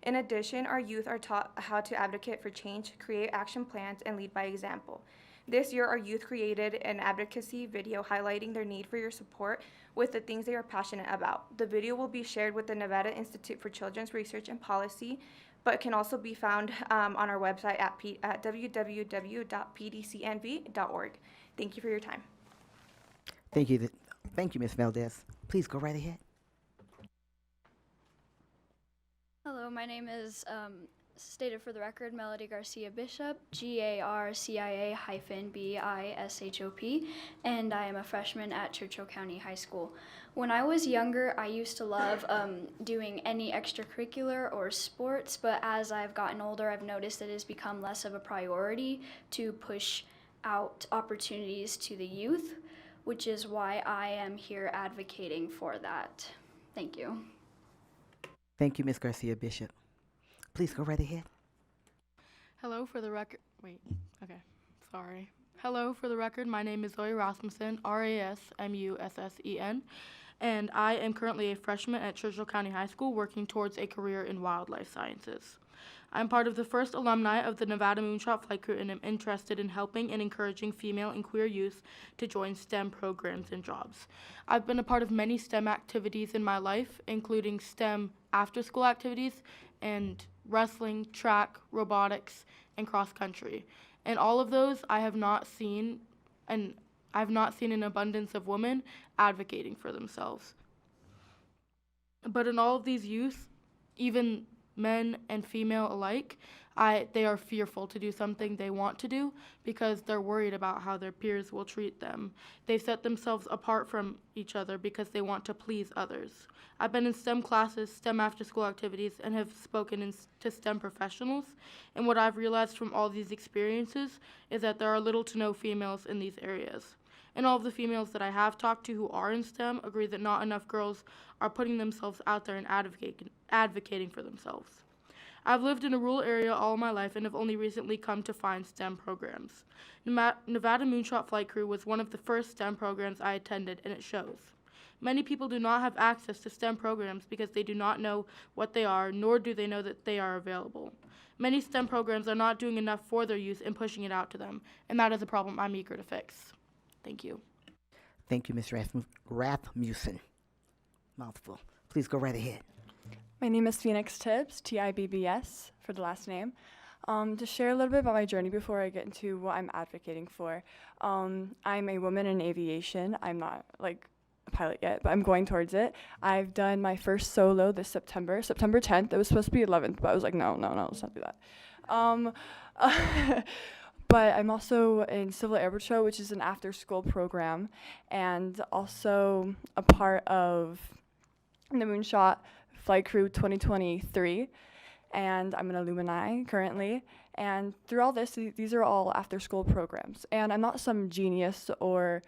In addition, our youth are taught how to advocate for change, create action plans, and lead by example. This year, our youth created an advocacy video highlighting their need for your support with the things they are passionate about. The video will be shared with the Nevada Institute for Children's Research and Policy, but can also be found on our website at www.pdcnv.org. Thank you for your time. Thank you, Ms. Valdez. Please go right ahead. Hello, my name is, stated for the record, Melody Garcia Bishop, GARCIA-BISHOP, and I am a freshman at Churchill County High School. When I was younger, I used to love doing any extracurricular or sports, but as I've gotten older, I've noticed that it has become less of a priority to push out opportunities to the youth, which is why I am here advocating for that. Thank you. Thank you, Ms. Garcia Bishop. Please go right ahead. Hello, for the record. Wait, okay, sorry. Hello, for the record, my name is Zoe Rasmussen, Rasmussen, and I am currently a freshman at Churchill County High School working towards a career in wildlife sciences. I'm part of the first alumni of the Nevada Moonshot Flight Crew and am interested in helping and encouraging female and queer youth to join STEM programs and jobs. I've been a part of many STEM activities in my life, including STEM after-school activities and wrestling, track, robotics, and cross-country. And all of those I have not seen an abundance of women advocating for themselves. But in all of these youth, even men and female alike, they are fearful to do something they want to do because they're worried about how their peers will treat them. They set themselves apart from each other because they want to please others. I've been in STEM classes, STEM after-school activities, and have spoken to STEM professionals, and what I've realized from all these experiences is that there are little to no females in these areas. And all of the females that I have talked to who are in STEM agree that not enough girls are putting themselves out there and advocating for themselves. I've lived in a rural area all my life and have only recently come to find STEM programs. Nevada Moonshot Flight Crew was one of the first STEM programs I attended, and it shows. Many people do not have access to STEM programs because they do not know what they are, nor do they know that they are available. Many STEM programs are not doing enough for their youth and pushing it out to them, and that is a problem I'm eager to fix. Thank you. Thank you, Ms. Rasmussen. Mouthful. Please go right ahead. My name is Phoenix Tibbs, Tibbs for the last name. To share a little bit about my journey before I get into what I'm advocating for. I'm a woman in aviation. I'm not a pilot yet, but I'm going towards it. I've done my first solo this September 10th. It was supposed to be 11th, but I was like, no, let's not do that. But I'm also in Civil Air Patrol, which is an after-school program, and also a part of the Moonshot Flight Crew 2023, and I'm an alumni currently. And through all this, these are all after-school programs. And I'm not some genius or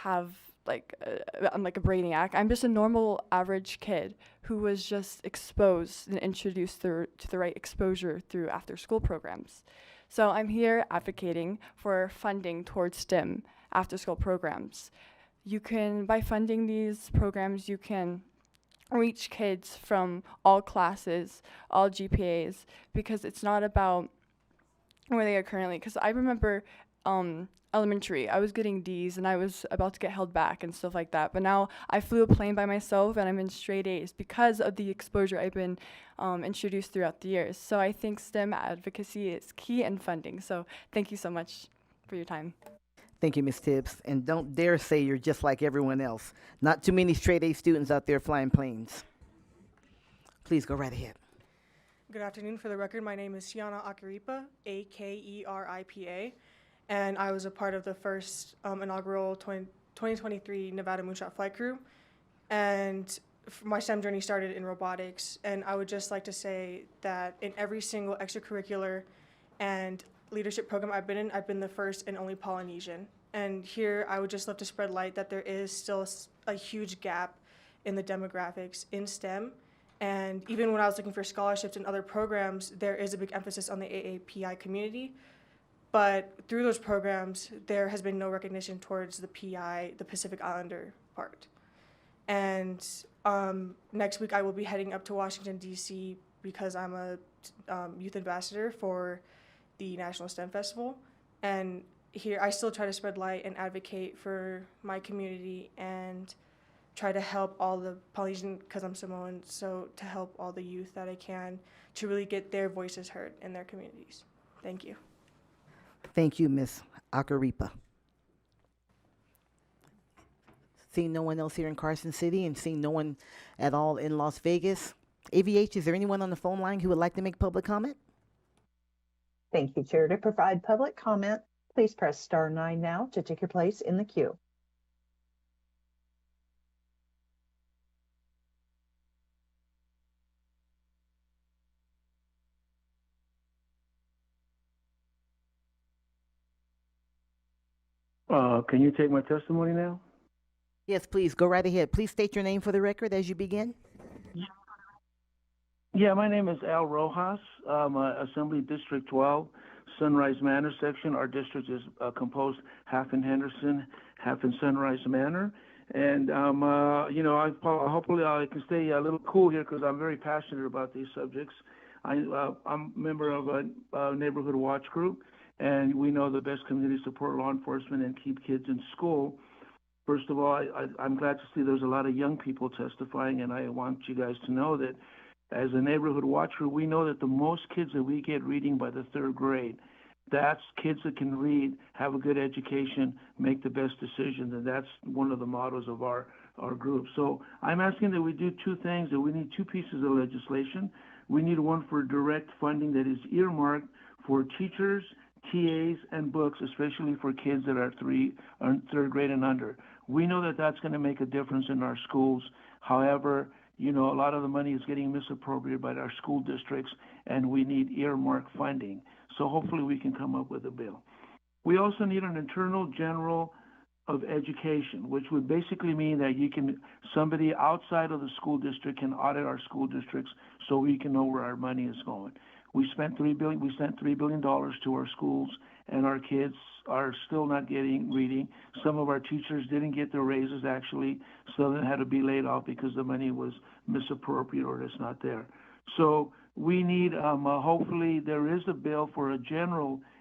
I'm like a brainiac. I'm just a normal, average kid who was just exposed and introduced to the right exposure through after-school programs. So I'm here advocating for funding towards STEM after-school programs. By funding these programs, you can reach kids from all classes, all GPAs, because it's not about where they are currently. Because I remember elementary, I was getting D's and I was about to get held back and stuff like that. But now I flew a plane by myself and I'm in straight A's because of the exposure I've been introduced throughout the years. So I think STEM advocacy is key in funding. So thank you so much for your time. Thank you, Ms. Tibbs. And don't dare say you're just like everyone else. Not too many straight A students out there flying planes. Please go right ahead. Good afternoon. For the record, my name is Shiana Akeripa, Akeripa, and I was a part of the first inaugural 2023 Nevada Moonshot Flight Crew. And my STEM journey started in robotics, and I would just like to say that in every single extracurricular and leadership program I've been the first and only Polynesian. And here I would just love to spread light that there is still a huge gap in the demographics in STEM. And even when I was looking for scholarships and other programs, there is a big emphasis on the AAPI community. But through those programs, there has been no recognition towards the PI, the Pacific Islander part. And next week I will be heading up to Washington, D.C. because I'm a youth ambassador for the National STEM Festival. And here I still try to spread light and advocate for my community and try to help all the Polynesian, because I'm Samoan, so to help all the youth that I can to really get their voices heard in their communities. Thank you. Thank you, Ms. Akeripa. Seeing no one else here in Carson City and seeing no one at all in Las Vegas, AVH, is there anyone on the phone line who would like to make public comment? Thank you, Chair. To provide public comment, please press star 9 now to take your place in the queue. Can you take my testimony now? Yes, please, go right ahead. Please state your name for the record as you begin. Yeah, my name is Al Rojas. Assembly District 12, Sunrise Manor section. Our district is composed half in Henderson, half in Sunrise Manor. And, hopefully I can stay a little cool here because I'm very passionate about these subjects. I'm a member of a neighborhood watch group, and we know the best community support law enforcement and keep kids in school. First of all, I'm glad to see there's a lot of young people testifying, and I want you guys to know that as a neighborhood watch group, we know that the most kids that we get reading by the 3rd grade, that's kids that can read, have a good education, make the best decisions, and that's one of the mottos of our group. So I'm asking that we do 2 things, that we need 2 pieces of legislation. We need one for direct funding that is earmarked for teachers, TAs, and books, especially for kids that are 3rd grade and under. We know that that's going to make a difference in our schools. However, a lot of the money is getting misappropriated by our school districts, and we need earmark funding. So hopefully we can come up with a bill. We also need an internal general of education, which would basically mean that somebody outside of the school district can audit our school districts so we can know where our money is going. We sent $3 billion to our schools, and our kids are still not getting reading. Some of our teachers didn't get their raises, actually. Some of them had to be laid off because the money was misappropriated or it's not there. So we need, hopefully there is a bill for a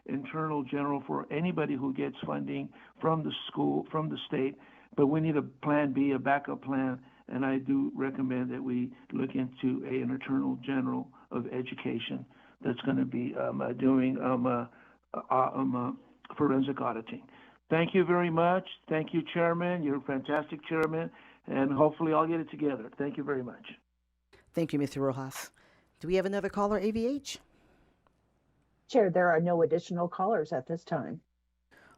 internal general for anybody who gets funding from the school, from the state, but we need a plan B, a backup plan, and I do recommend that we look into an internal general of education that's going to be doing forensic auditing. Thank you very much. Thank you, Chairman. You're a fantastic chairman, and hopefully I'll get it together. Thank you very much. Thank you, Mr. Rojas. Do we have another caller, AVH? Chair, there are no additional callers at this time.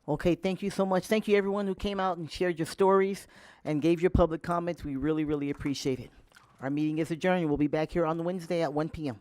Okay, thank you so much. Thank you, everyone who came out and shared your stories and gave your public comments. We really, really appreciate it. Our meeting is adjourned. We'll be back here on Wednesday at 1 p.m.